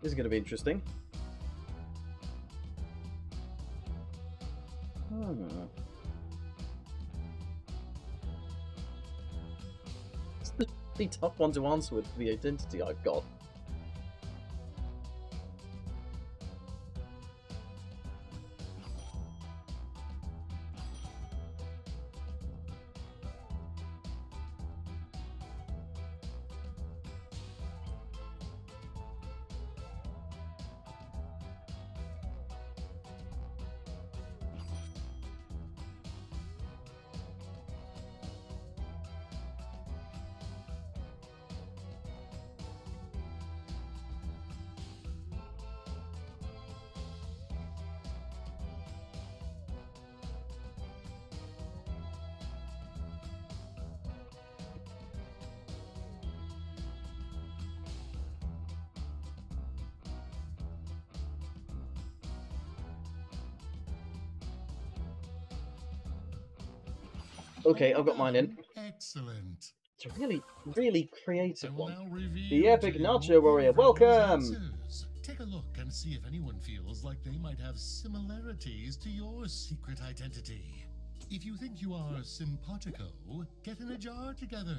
This is going to be interesting. It's the really tough one to answer with the identity I've got. Okay, I've got mine in. Excellent. It's a really, really creative one. Now reveal The Epic to you Nacho Warrior, those welcome! answers. Take a look and see if anyone feels like they might have similarities to your secret identity. If you think you are simpatico, get in a jar together.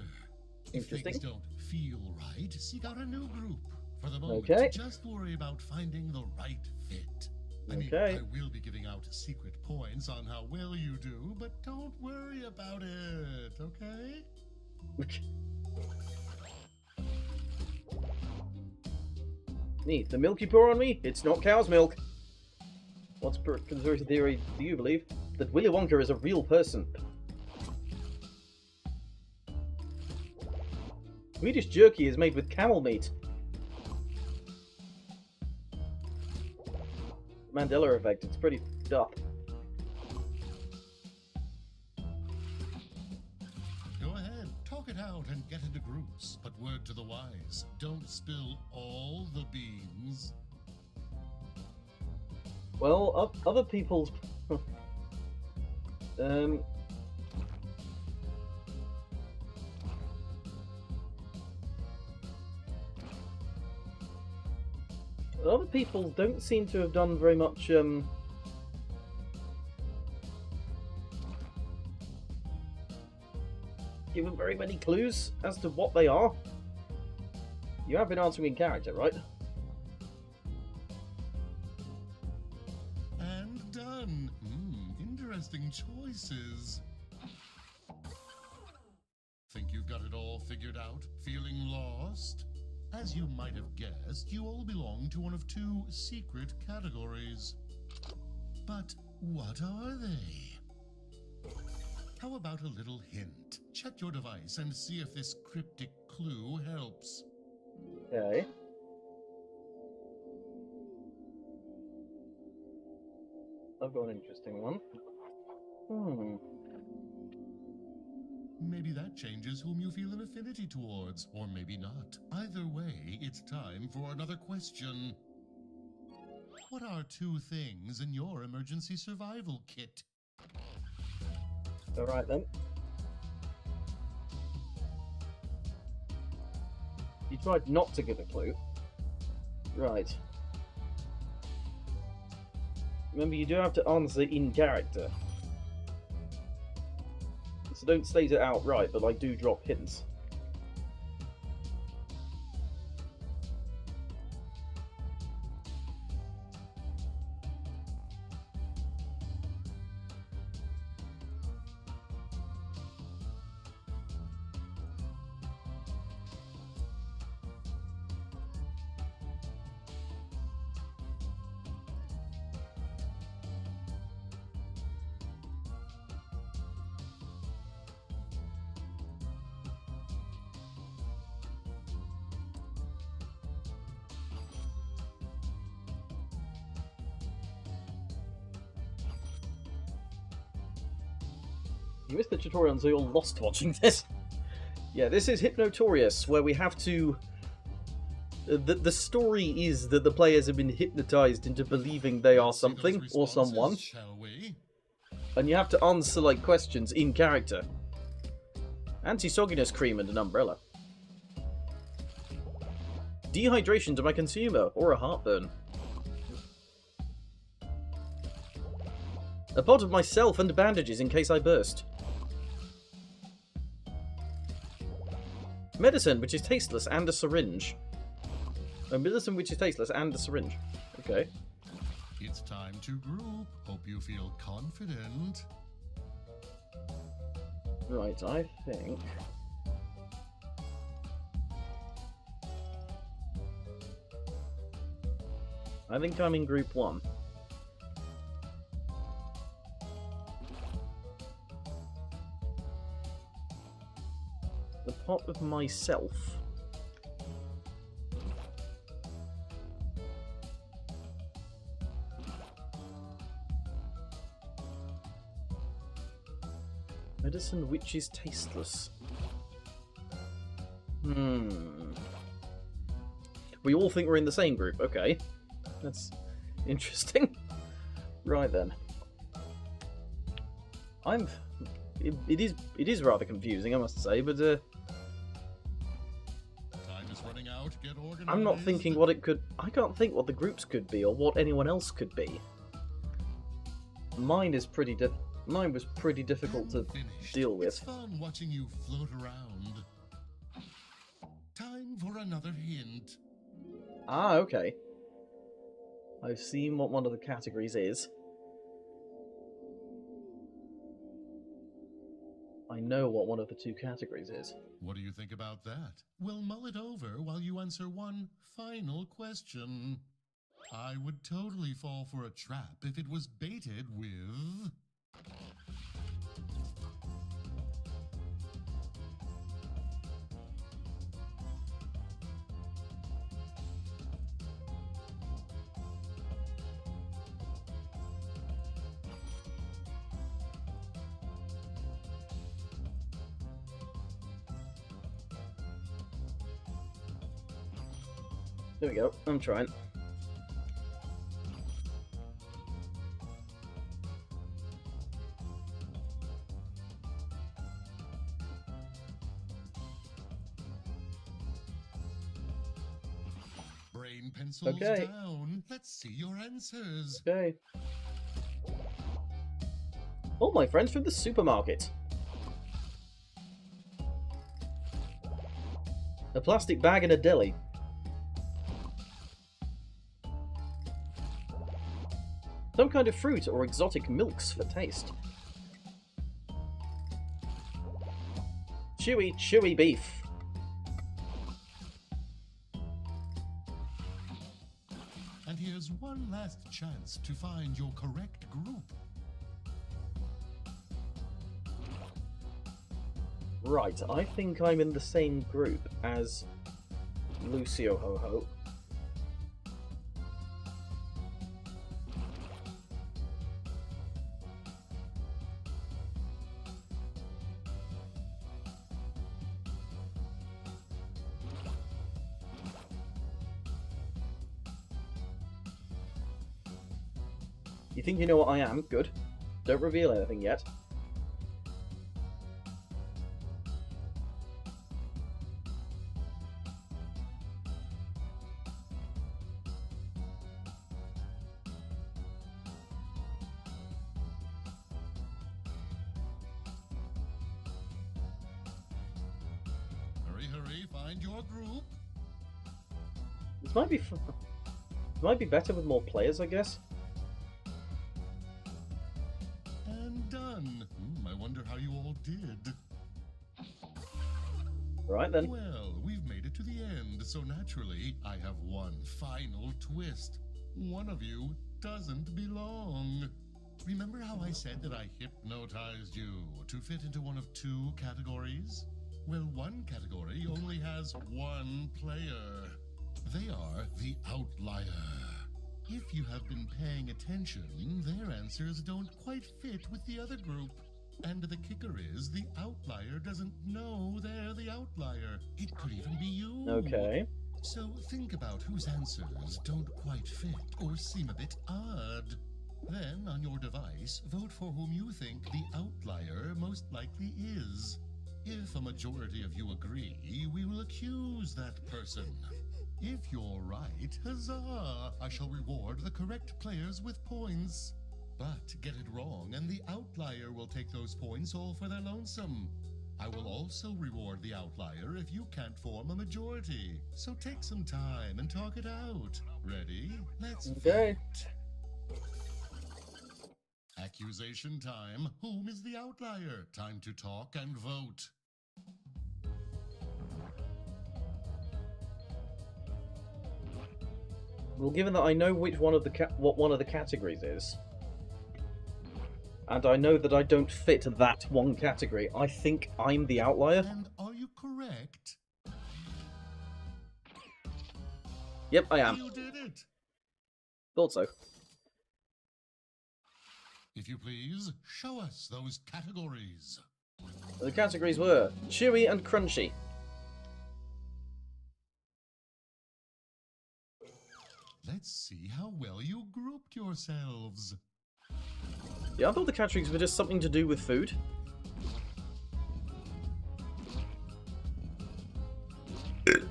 If things don't feel right, seek out a new group. For the moment, Okay. just worry about finding the right fit. I mean, Okay. I will be giving out secret points on how well you do, but don't worry about it, okay? Neat. The milk you pour on me, it's not cow's milk. What conspiracy theory do you believe? That Willy Wonka is a real person. Swedish jerky is made with camel meat. Mandela effect, it's pretty f***ed up. Go ahead, talk it out and get into groups. But word to the wise, don't spill all the beans. Well, other people's... A lot of people don't seem to have done very much, given very many clues as to what they are. You have been answering in character, right? And done. Interesting choices. Think you've got it all figured out? Feeling lost? As you might have guessed, you all belong to one of two secret categories. But what are they? How about a little hint? Check your device and see if this cryptic clue helps. Okay. I've got an interesting one. Maybe that changes whom you feel an affinity towards, or maybe not. Either way, it's time for another question. What are two things in your emergency survival kit? Alright then. You tried not to give a clue. Right. Remember, you do have to answer in character. So don't state it outright, but I do drop hints. You missed the tutorial, so you're lost watching this. Yeah, this is Hypnotorious, where we have to... The story is that the players have been hypnotized into believing they are something, or someone. Shall we? And you have to answer, like, questions in character. Anti-sogginess cream and an umbrella. Dehydration to my consumer, or a heartburn. A pot of myself and bandages in case I burst. Medicine, which is tasteless, and a syringe. A medicine which is tasteless, and a syringe. Okay. It's time to group. Hope you feel confident. Right, I think... I'm in group 1. The pot of myself. Medicine which is tasteless. We all think we're in the same group. Okay. That's interesting. Right then. It is rather confusing, I must say, but Time is running out. Get organized. I'm not thinking what it could... I can't think what the groups could be, or what anyone else could be. Mine was pretty difficult to deal with. It's fun watching you float around. Time for another hint. Ah, okay. I've seen what one of the categories is. I know what one of the two categories is. What do you think about that? We'll mull it over while you answer one final question. I would totally fall for a trap if it was baited with... There we go, I'm trying. Fine, pencils Okay. down. Let's see your answers. Okay. All my friends from the supermarket. A plastic bag and a deli. Some kind of fruit or exotic milks for taste. Chewy beef. And here's one last chance to find your correct group. Right, I think I'm in the same group as Lucio Ho-Ho. You think you know what I am? Good. Don't reveal anything yet. Hurry, find your group. This might be might be better with more players, I guess. And done. I wonder how you all did. Right then. Well, we've made it to the end, so naturally, I have one final twist. One of you doesn't belong. Remember how I said that I hypnotized you to fit into one of two categories? Well, one category only has one player. They are the outlier. If you have been paying attention, their answers don't quite fit with the other group. And the kicker is, the outlier doesn't know they're the outlier. It could even be you. Okay. So think about whose answers don't quite fit or seem a bit odd. Then, on your device, vote for whom you think the outlier most likely is. If a majority of you agree, we will accuse that person. If you're right, huzzah! I shall reward the correct players with points. But get it wrong, and the outlier will take those points all for their lonesome. I will also reward the outlier if you can't form a majority. So take some time and talk it out. Ready? Let's Okay. vote. Accusation time. Whom is the outlier? Time to talk and vote. Well, given that I know which one of the what one of the categories is, and I know that I don't fit that one category, I think I'm the outlier. And are you correct? Yep, I am. You did it. Thought so. If you please, show us those categories. The categories were chewy and crunchy. Let's see how well you grouped yourselves. Yeah, I thought the categories were just something to do with food.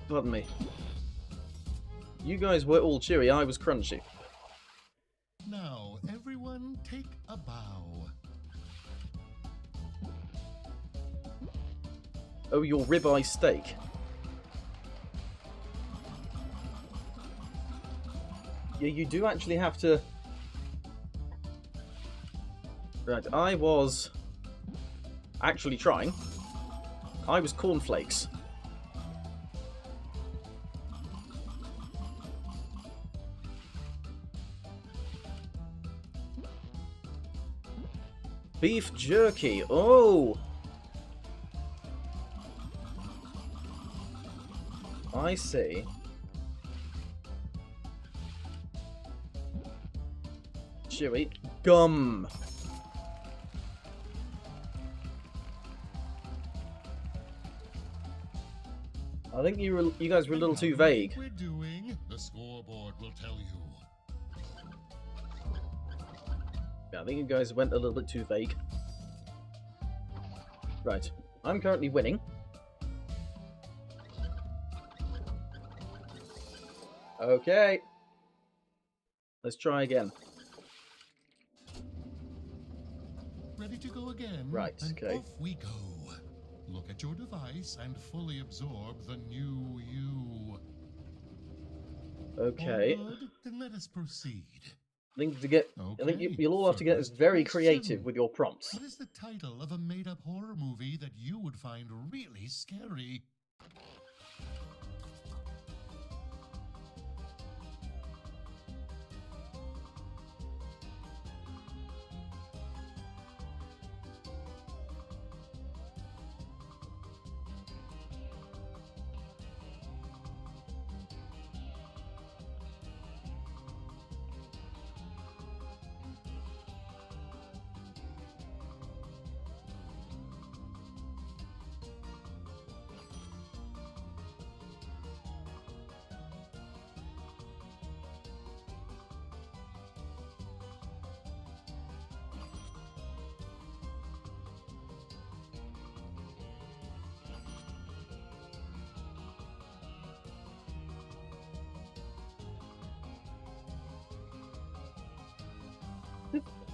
Pardon me. You guys were all chewy, I was crunchy. Now, everyone take a bow. Oh, your ribeye steak. Yeah, you do actually have to... Right, I was actually trying. I was cornflakes. Beef jerky. Oh! I see. Chewy. Gum. I think you guys were a little too vague. We're doing. The scoreboard will tell you. Yeah, I think you guys went a little bit too vague. Right. I'm currently winning. Okay. Let's try again. Ready to go again? Right, and okay. Off we go. Look at your device and fully absorb the new you. Okay. All good? Then let us proceed. I think you'll all have to get First very question. creative with your prompts. What is the title of a made-up horror movie that you would find really scary?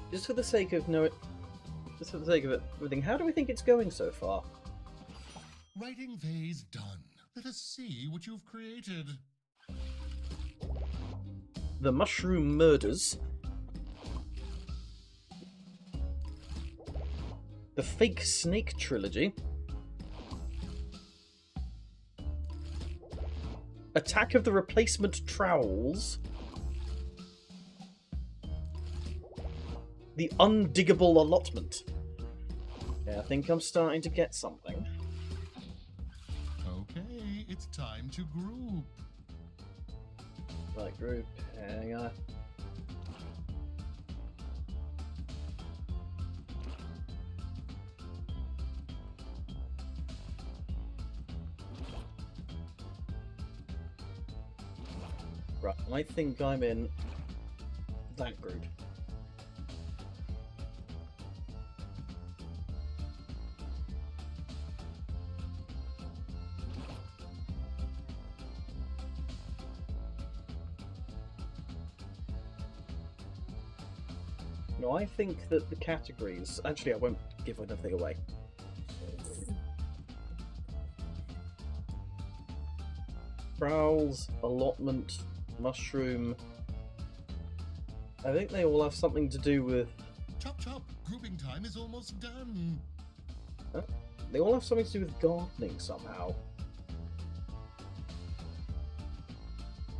Just for the sake of everything, how do we think it's going so far? Writing phase done. Let us see what you've created. The Mushroom Murders. The Fake Snake Trilogy. Attack of the Replacement Trowels. The Undiggable Allotment. Yeah, I think I'm starting to get something. Okay, it's time to group. Right, group. Hang on. Right, I think I'm in that group. No, I think that the categories... Actually, I won't give anything away. Prowls, allotment, mushroom... I think they all have something to do with... Chop chop! Grouping time is almost done. Huh? They all have something to do with gardening somehow.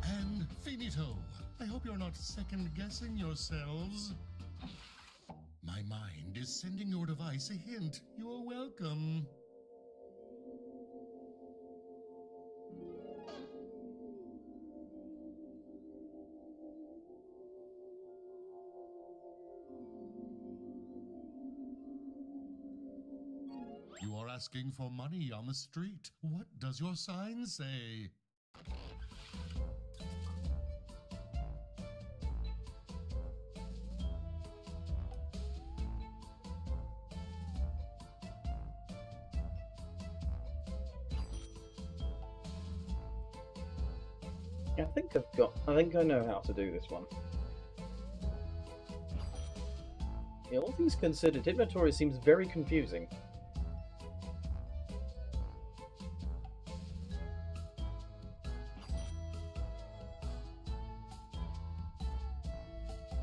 And finito. I hope you're not second-guessing yourselves. My mind is sending your device a hint. You're welcome. You are asking for money on the street. What does your sign say? I think I know how to do this one. Yeah, all things considered, Hypnotorious seems very confusing.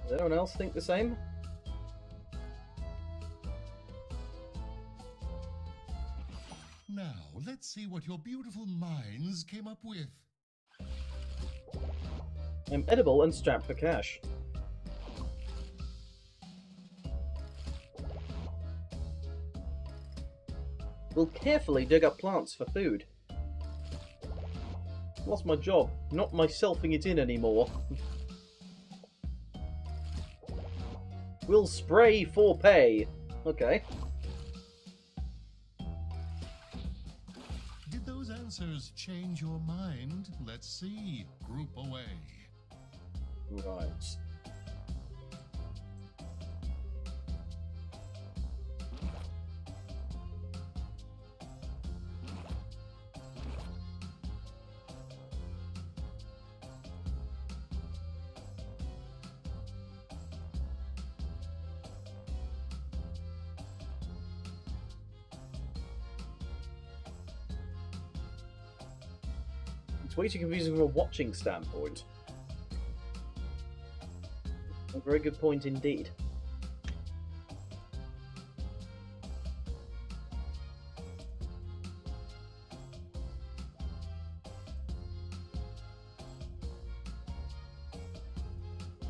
Does anyone else think the same? Now, let's see what your beautiful minds came up with. I'm edible and strapped for cash. Will carefully dig up plants for food. Lost my job, not myselfing it in anymore. Will spray for pay. Okay. Did those answers change your mind? Let's see. Group away. Right. It's way too confusing from a watching standpoint. A very good point indeed.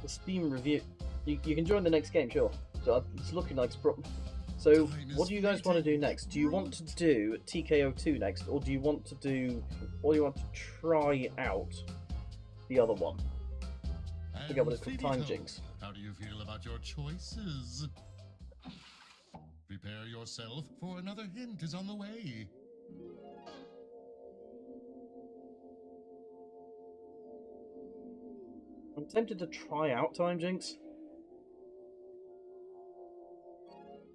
The Steam review. You can join the next game, sure. So it's looking like it's So what do you guys want to do next? Do you want to do TKO2 next, or do you want to do, or do you want to try out the other one? I forget what it's called. Time Jinx. How do you feel about your choices? Prepare yourself, for another hint is on the way. I'm tempted to try out Time Jinx.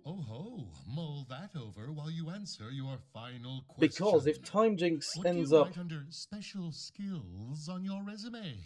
Oh ho, mull that over while you answer your final question. Because if Time Jinx what ends do you up... write under special skills on your resume?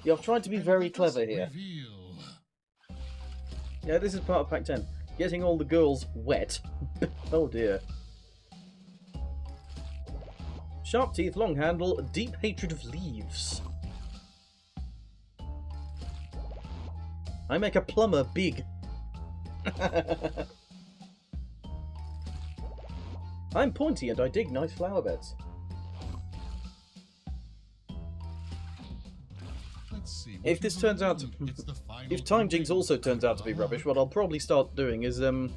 Yeah, I've tried to be very clever here. Yeah, this is part of Pack 10. Getting all the girls wet. Oh dear. Sharp teeth, long handle, deep hatred of leaves. I make a plumber big. I'm pointy and I dig nice flower beds. If this turns out to... if Time Jinx also turns out to be rubbish, what I'll probably start doing is, I'll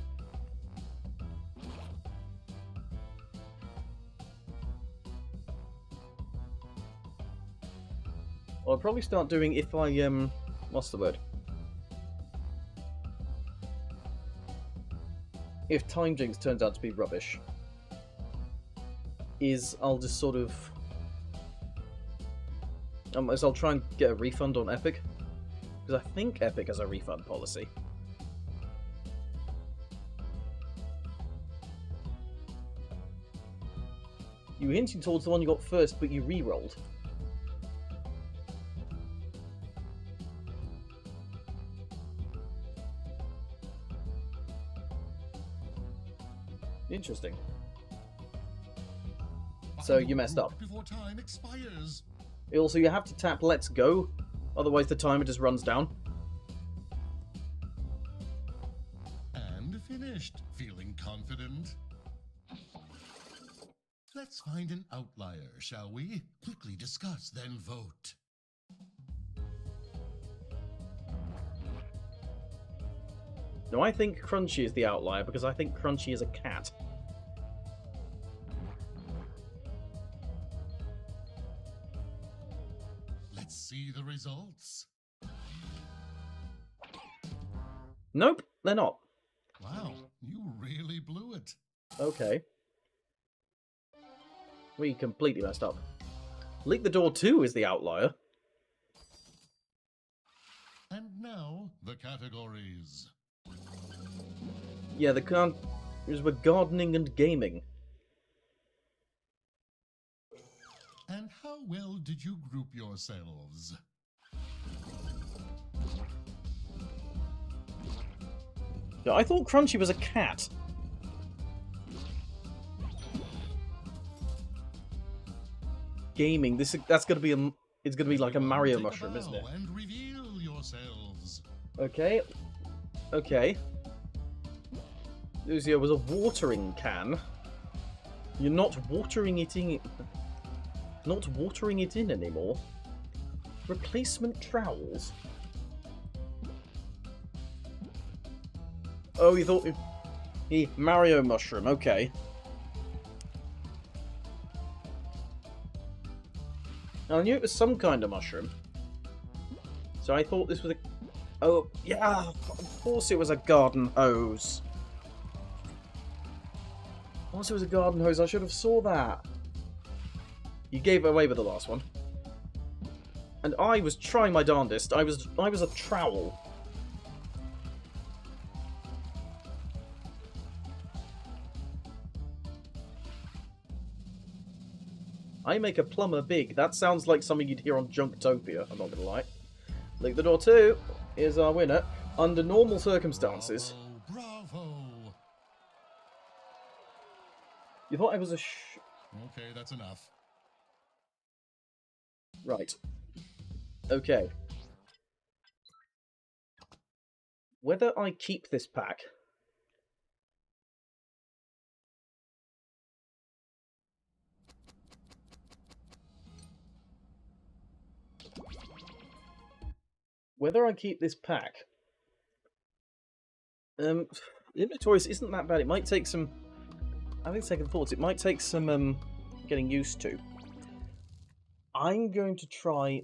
probably start doing if I, what's the word? If Time Jinx turns out to be rubbish, is I'll just sort of... I'll try and get a refund on Epic, because I think Epic has a refund policy. You were hinting towards the one you got first, but you re-rolled. Interesting. So you messed up. Before time expires. Also, you have to tap Let's Go, otherwise the timer just runs down. And finished. Feeling confident? Let's find an outlier, shall we? Quickly discuss, then vote. No, I think Crunchy is the outlier, because I think Crunchy is a cat. Let's see the results. Nope, they're not. Wow, you really blew it. Okay. We completely messed up. Leak the Door 2 is the outlier. And now, the categories. Yeah, the categories were gardening and gaming. And how well did you group yourselves? Yeah, I thought Crunchy was a cat. Gaming. That's gonna be a. It's gonna be like a Mario mushroom, isn't it? And reveal yourselves. Okay. Okay. Lucio was a watering can. You're not watering it in. Not watering it in anymore. Replacement trowels. Oh, you thought Mario mushroom. Okay. I knew it was some kind of mushroom. So I thought this was a... Oh, yeah, of course it was a garden hose. Of course it was a garden hose. I should have saw that. You gave it away with the last one. And I was trying my darndest. I was a trowel. I make a plumber big. That sounds like something you'd hear on Junktopia, I'm not gonna lie. Leak the door 2 is our winner. Under normal circumstances. Bravo! You thought I was a Okay, that's enough. Right. Okay. Whether I keep this pack... Whether I keep this pack... Hypnotorious isn't that bad. It might take some... I think second thoughts. It might take some getting used to. I'm going to try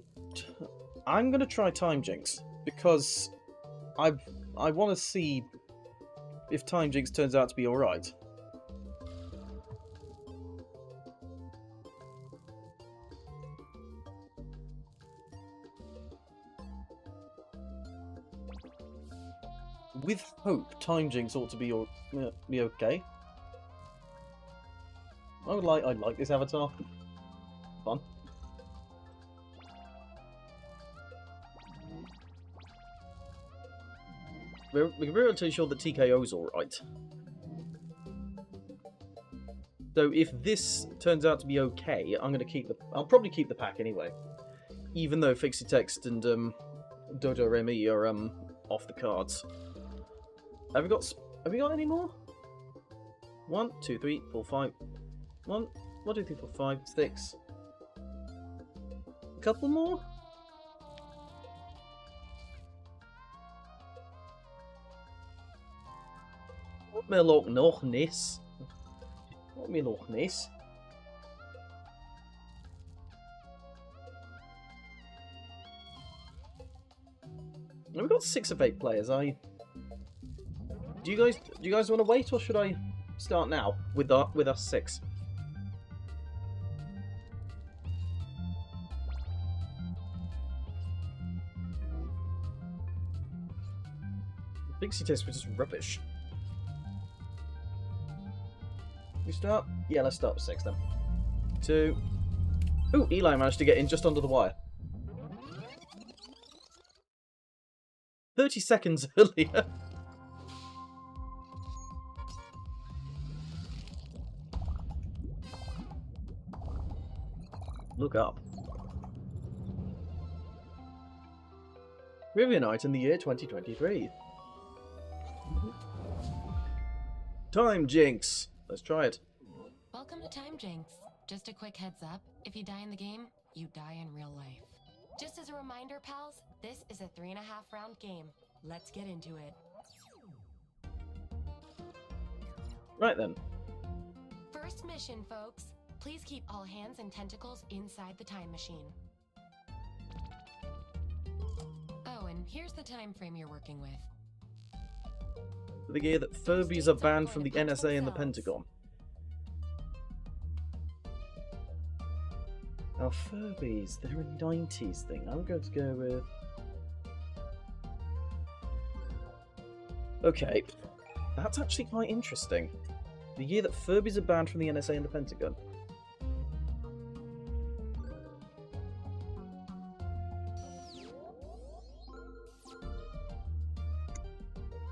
Time Jinx because I want to see if Time Jinx turns out to be all right. With hope, Time Jinx ought to be okay. I'd like this avatar. Fun. We're relatively sure that TKO's alright. So if this turns out to be okay, I'll probably keep the pack anyway. Even though Fixie Text and Dojo Remy are off the cards. Have we got any more? 1, 2, 3, 4, 5. 1, 2, 3, 4, 5, 6. A couple more? Wat me ook nog nis. Wat me nog nis. We've got 6 of 8 players. Do you guys want to wait, or should I start now with us 6? Fixie Test was just rubbish. We start? Yeah, let's start with 6 then. 2. Ooh, Eli managed to get in just under the wire. 30 seconds earlier. Look up. Rivianite in the year 2023. Time Jinx. Let's try it. Welcome to Time Jinx. Just a quick heads up, if you die in the game, you die in real life. Just as a reminder, pals, this is a 3.5 round game. Let's get into it. Right then. First mission, folks. Please keep all hands and tentacles inside the time machine. Oh, and here's the time frame you're working with. The year that Furbies are banned from the NSA and the Pentagon. Now Furbies, they're a 90s thing. I'm going to go with... Okay, that's actually quite interesting. The year that Furbies are banned from the NSA and the Pentagon.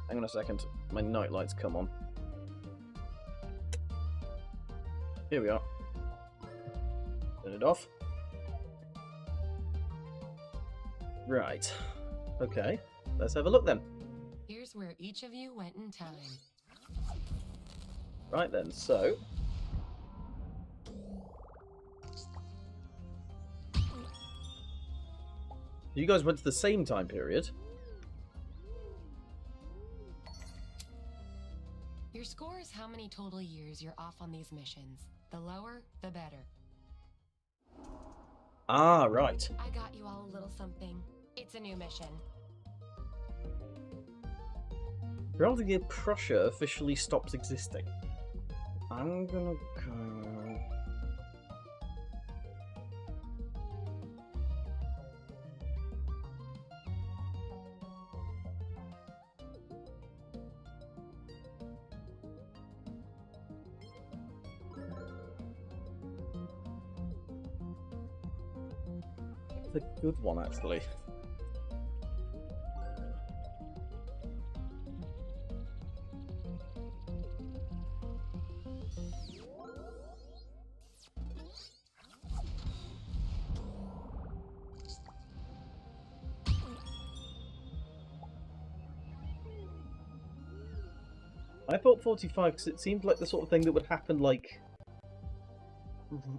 Hang on a second, my night lights come on. Here we are. Turn it off. Right. Okay. let's have a look then. Here's where each of you went in time. Right then, so... you guys went to the same time period. Your score is how many total years you're off on these missions. The lower, the better. Ah, right. I got you all a little something. It's a new mission. Reality of Prussia officially stops existing. I'm gonna go... It's a good one, actually. I thought 45 because it seemed like the sort of thing that would happen, like,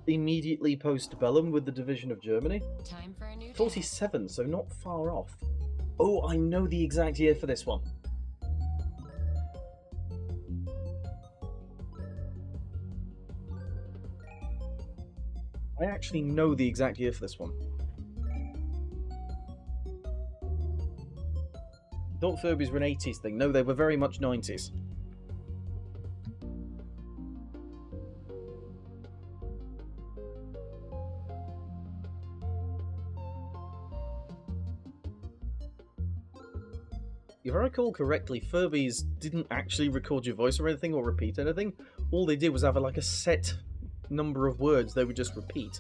immediately post-Bellum with the division of Germany. Time for a new 47, so not far off. Oh, I know the exact year for this one. I actually know the exact year for this one. I thought Furbies were an 80s thing. No, they were very much 90s. If I recall correctly, Furbies didn't actually record your voice or anything or repeat anything. All they did was have like a set number of words they would just repeat.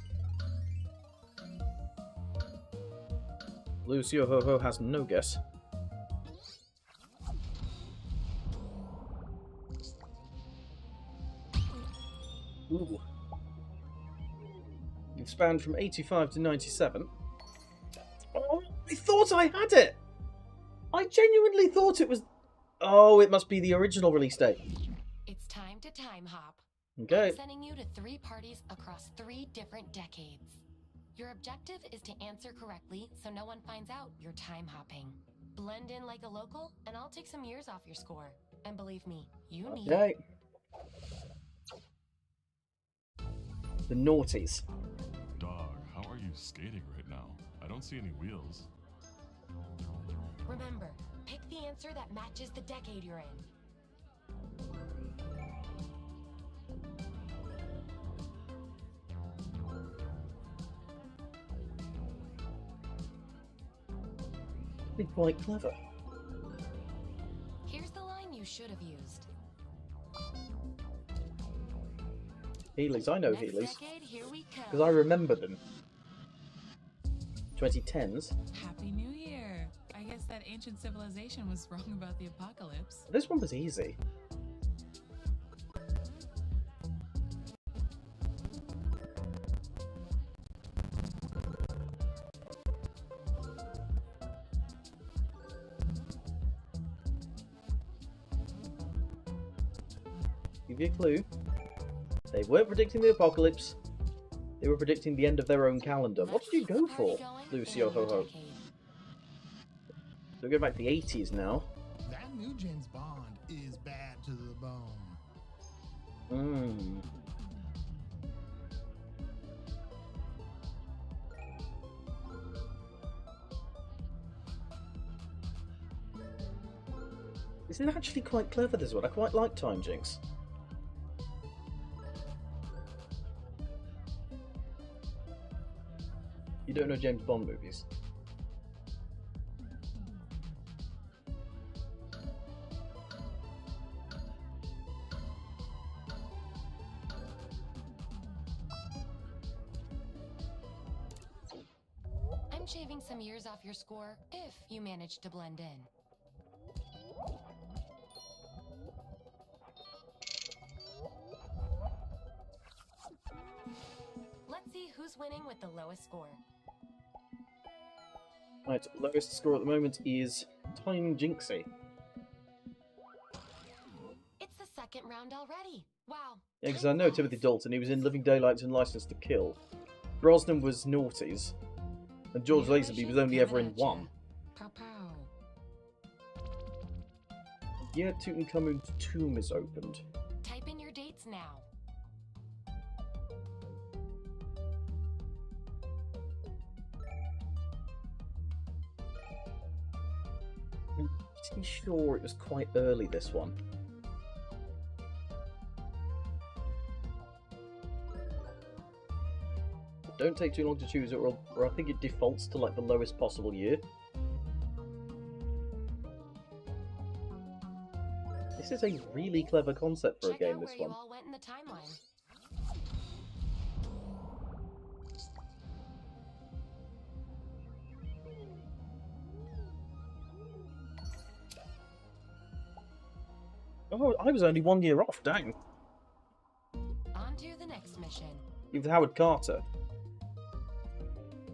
Lucio Ho Ho has no guess. Ooh. You've spanned from 85 to 97. Oh, I thought I had it! I genuinely thought it was... oh, it must be the original release date. It's time to time hop. Okay. I'm sending you to 3 parties across 3 different decades. Your objective is to answer correctly so no one finds out you're time hopping. Blend in like a local, and I'll take some years off your score. And believe me, you need it. The noughties. Dog, how are you skating right now? I don't see any wheels. Remember, pick the answer that matches the decade you're in. Be quite clever. Here's the line you should have used. Heelys, I know Next Heelys. decade, here we come. Because I remember them. 2010s. Happy New Year! I guess that ancient civilization was wrong about the apocalypse. This one was easy. Give you a clue. They weren't predicting the apocalypse. They were predicting the end of their own calendar. What did you go for, Lucio Ho Ho? So we go back to the 80s now. That new James Bond is bad to the bone. Mmm. This is actually quite clever, this one. I quite like Time Jinx. You don't know James Bond movies? I'm shaving some years off your score if you manage to blend in. Let's see who's winning with the lowest score. Right, lowest score at the moment is Time Jinxie. It's the second round already. Wow. Yeah, because I know Timothy Dalton, he was in Living Daylights and License to Kill. Brosnan was Naughties. And George Lazenby was only ever in one. Pow pow. Yeah, Tutankhamun's tomb is opened. Type in your dates now. I'm pretty sure it was quite early, this one. Don't take too long to choose it, or I think it defaults to like the lowest possible year. This is a really clever concept for a game, this one. You all went in the timeline. Oh, I was only 1 year off, dang. On to the next mission. With Howard Carter.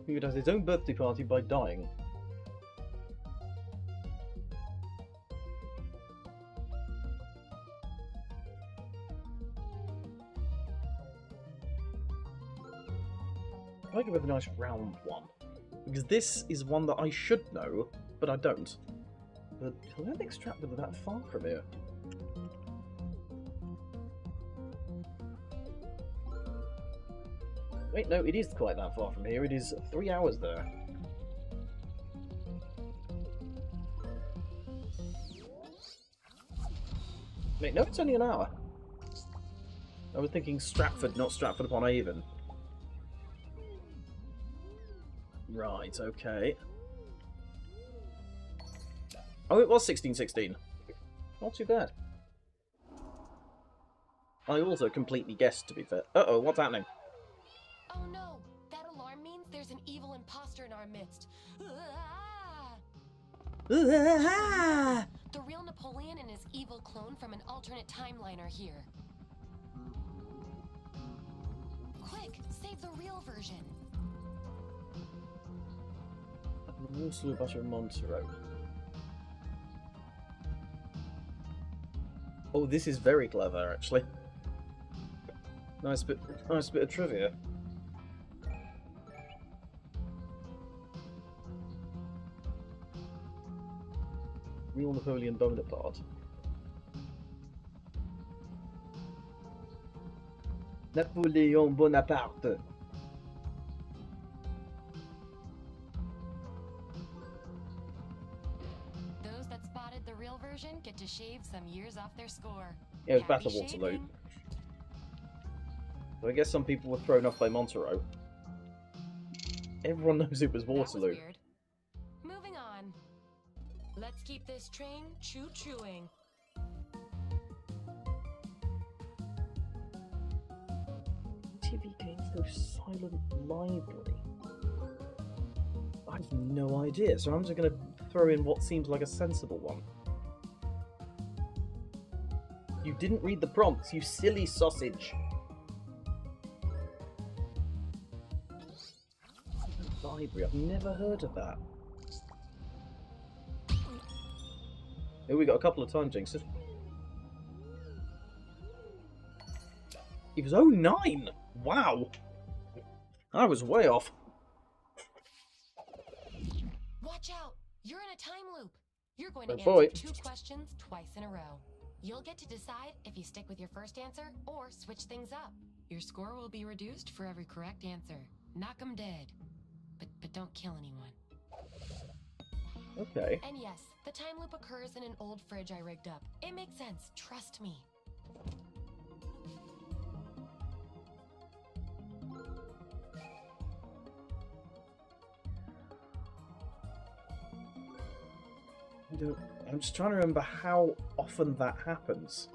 He does his own birthday party by dying. I go with a nice round one. Because this is one that I should know, but I don't. But I don't think Stratford is that far from here. Wait, no, it is quite that far from here. It is 3 hours there. Wait, no, it's only an hour. I was thinking Stratford, not Stratford upon Avon. Right, okay. Oh, it was 1616. Not too bad. I also completely guessed, to be fair. Uh-oh, what's happening? Oh no! That alarm means there's an evil imposter in our midst. The real Napoleon and his evil clone from an alternate timeline are here. Quick, save the real version. Waterloo, Butter, Montero. Oh, this is very clever, actually. Nice bit of trivia. Real Napoleon Bonaparte. Napoleon Bonaparte. Those that spotted the real version get to shave some years off their score. Yeah, it was Happy Battle of Waterloo. shaving. So I guess some people were thrown off by Montero. Everyone knows it was Waterloo. Weird. Moving on. Let's keep this train choo-chooing. TV games go silent library. I have no idea, so I'm just going to throw in what seems like a sensible one. You didn't read the prompts, you silly sausage. Library, I've never heard of that. Oh, we got a couple of time jinxes. It was 09! Wow! I was way off. Watch out! You're in a time loop. You're going to Oh, answer boy. 2 questions twice in a row. You'll get to decide if you stick with your first answer or switch things up. Your score will be reduced for every correct answer. Knock 'em dead. But don't kill anyone. Okay. And yes, the time loop occurs in an old fridge I rigged up. It makes sense, trust me. I'm just trying to remember how often that happens.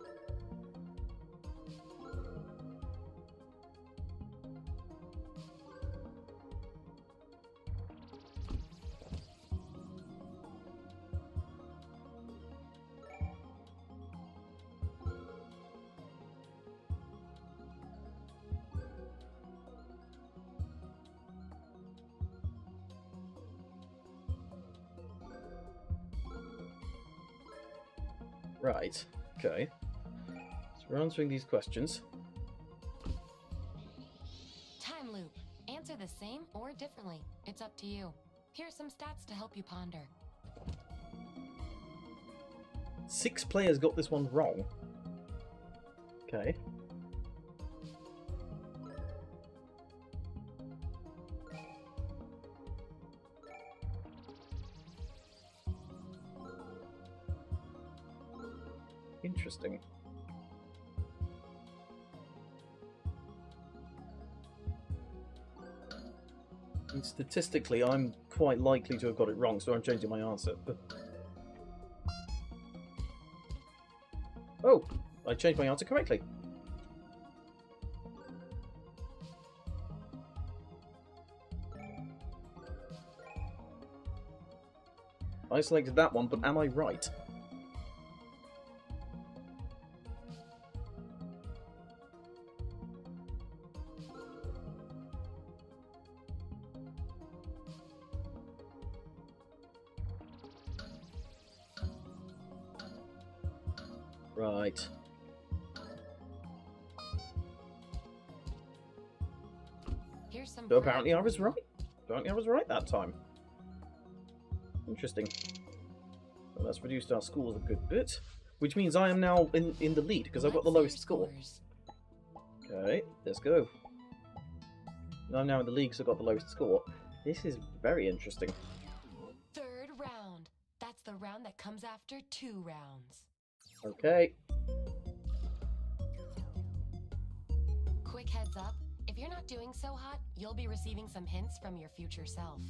Right. Okay. So we're answering these questions. Time loop. Answer the same or differently. It's up to you. Here's some stats to help you ponder. 6 players got this one wrong. Okay. Interesting. And statistically, I'm quite likely to have got it wrong, so I'm changing my answer. Oh, I changed my answer correctly. I selected that one, but am I right? Right. Here's some So apparently I was right. Apparently I was right that time. Interesting. Well, that's reduced our scores a good bit. Which means I am now in the lead, because I've got the lowest score. Okay, let's go. I'm now in the league because I've got the lowest score. This is very interesting. Third round. That's the round that comes after 2 rounds. Okay. Quick heads up, if you're not doing so hot, you'll be receiving some hints from your future self.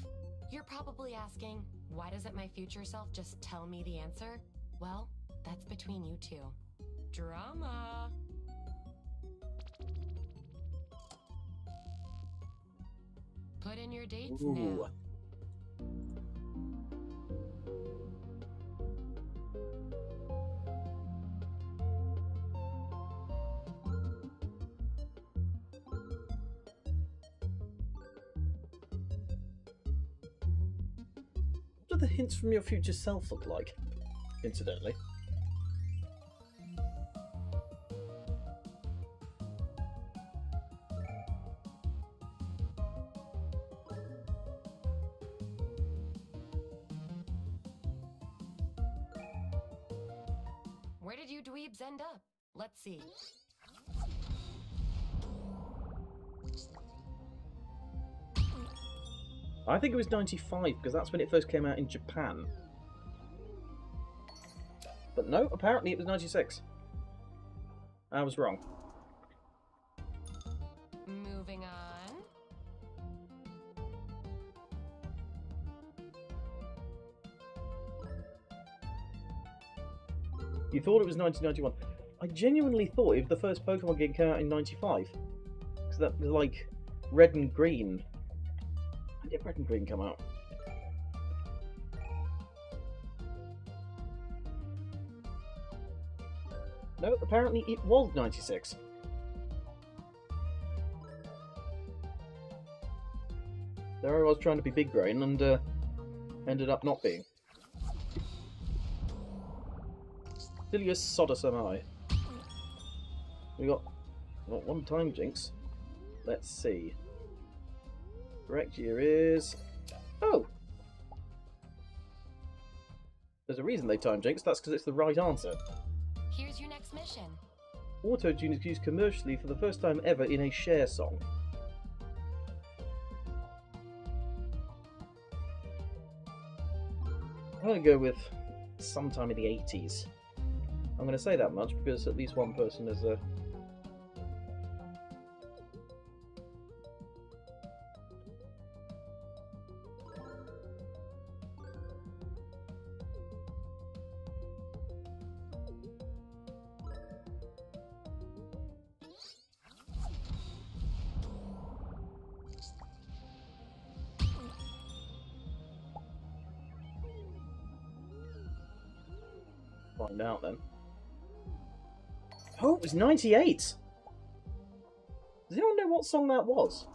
You're probably asking, why doesn't my future self just tell me the answer? Well, that's between you two. Drama! Put in your dates now. What do the hints from your future self look like, incidentally? Where did you dweebs end up? Let's see. I think it was 95, because that's when it first came out in Japan. But no, apparently it was 96. I was wrong. Moving on. You thought it was 1991. I genuinely thought if the first Pokemon game came out in 95. Because that was like Red and Green. When did Red and Green come out? No, apparently it was 96. There I was trying to be big brain and ended up not being. Silius Sodus am I. We got one time, Jinx. Let's see. Correct year is... Oh! There's a reason they time Jinx, that's because it's the right answer. Here's your next mission. Auto-tune is used commercially for the first time ever in a Cher song. I'm going to go with sometime in the 80s. I'm going to say that much because at least one person has find out then. Oh, it was 98! Does anyone know what song that was?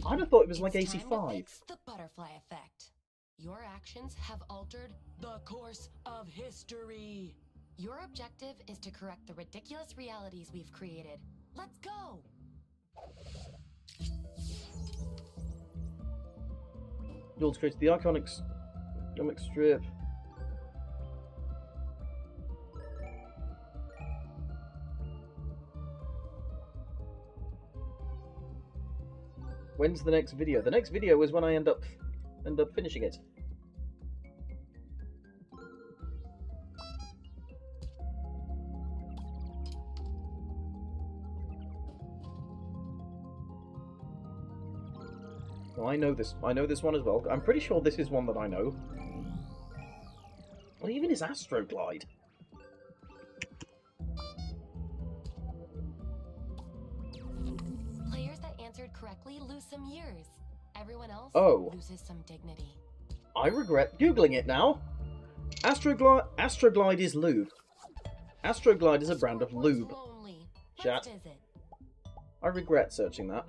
I'd have thought it was like 85. The butterfly effect. Your actions have altered the course of history. Your objective is to correct the ridiculous realities we've created. Let's go! You also created the iconic comic strip. When's the next video? The next video is when I end up finishing it. Oh, I know this. I know this one as well. I'm pretty sure this is one that I know. What even is Astroglide? Players that answered correctly lose some years. Everyone else loses some dignity. I regret Googling it now. Astroglide is lube. Astroglide is a brand of lube. Chat. I regret searching that.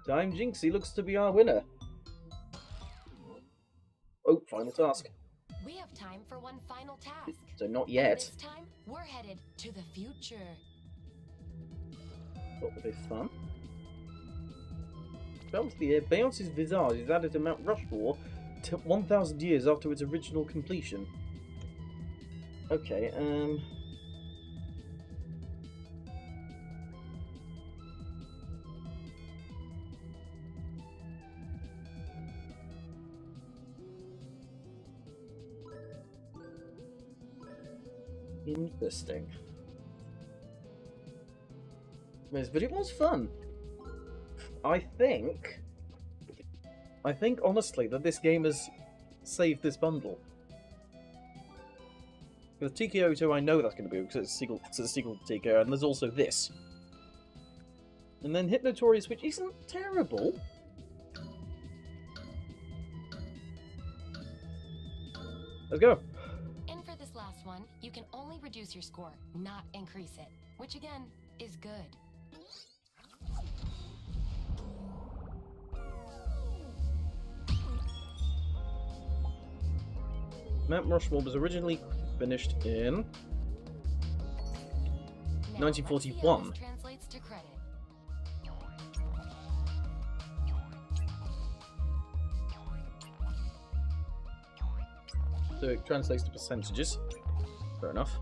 Time Jinxie looks to be our winner. Oh, final task. We have time for one final task. So not yet. This time, we're headed to the future. What would be fun? Bounce the air. Bounce's visage is added to Mount Rushmore 1,000 years after its original completion. Okay, interesting. But it was fun. I think honestly that this game has saved this bundle. Because TKO2 I know that's going to be because it's a sequel to TKO, and there's also this. And then Hypnotorious, which isn't terrible. Let's go. And for this last one, you can only reduce your score, not increase it, which again is good. Mount Rushmore was originally finished in 1941. Translates to credit. So it translates to percentages. Fair enough.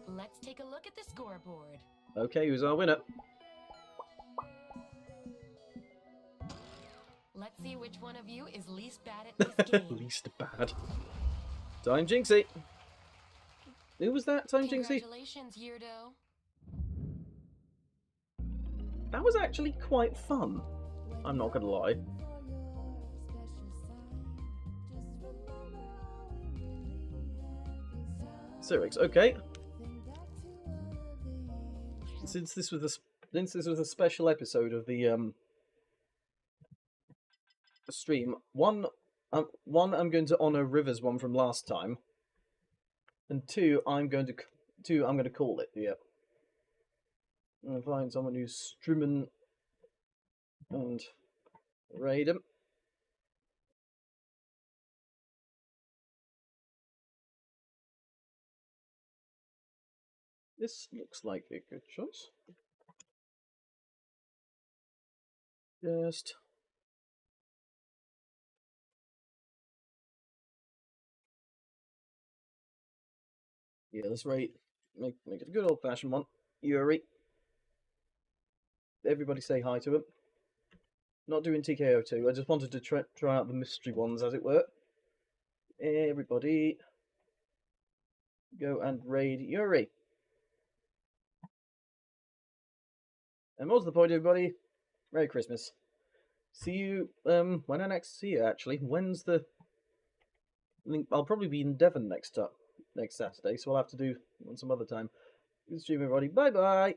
Let's take a look at the scoreboard. Okay, who's our winner? Let's see which one of you is least bad at this game. Least bad. Time Jinxie. Who was that? Time Jinxie? Congratulations, Yurdo. That was actually quite fun. I'm not gonna lie. Cyrix, okay. Since this was a special episode of the stream, one I'm going to honor River's one from last time, and two I'm going to call it. Yeah. I'm going to find someone who's streaming and raid him. This looks like a good choice. Just yeah, let's rate. Make it a good old-fashioned one. Yuri. Everybody say hi to him. Not doing TKO2. I just wanted to try out the mystery ones, as it were. Everybody, go and raid Yuri. And what's the point, everybody? Merry Christmas. See you, when I next see you, actually. When's the... I'll probably be in Devon next Saturday, so I'll have to do on some other time. Good stream, everybody. Bye-bye!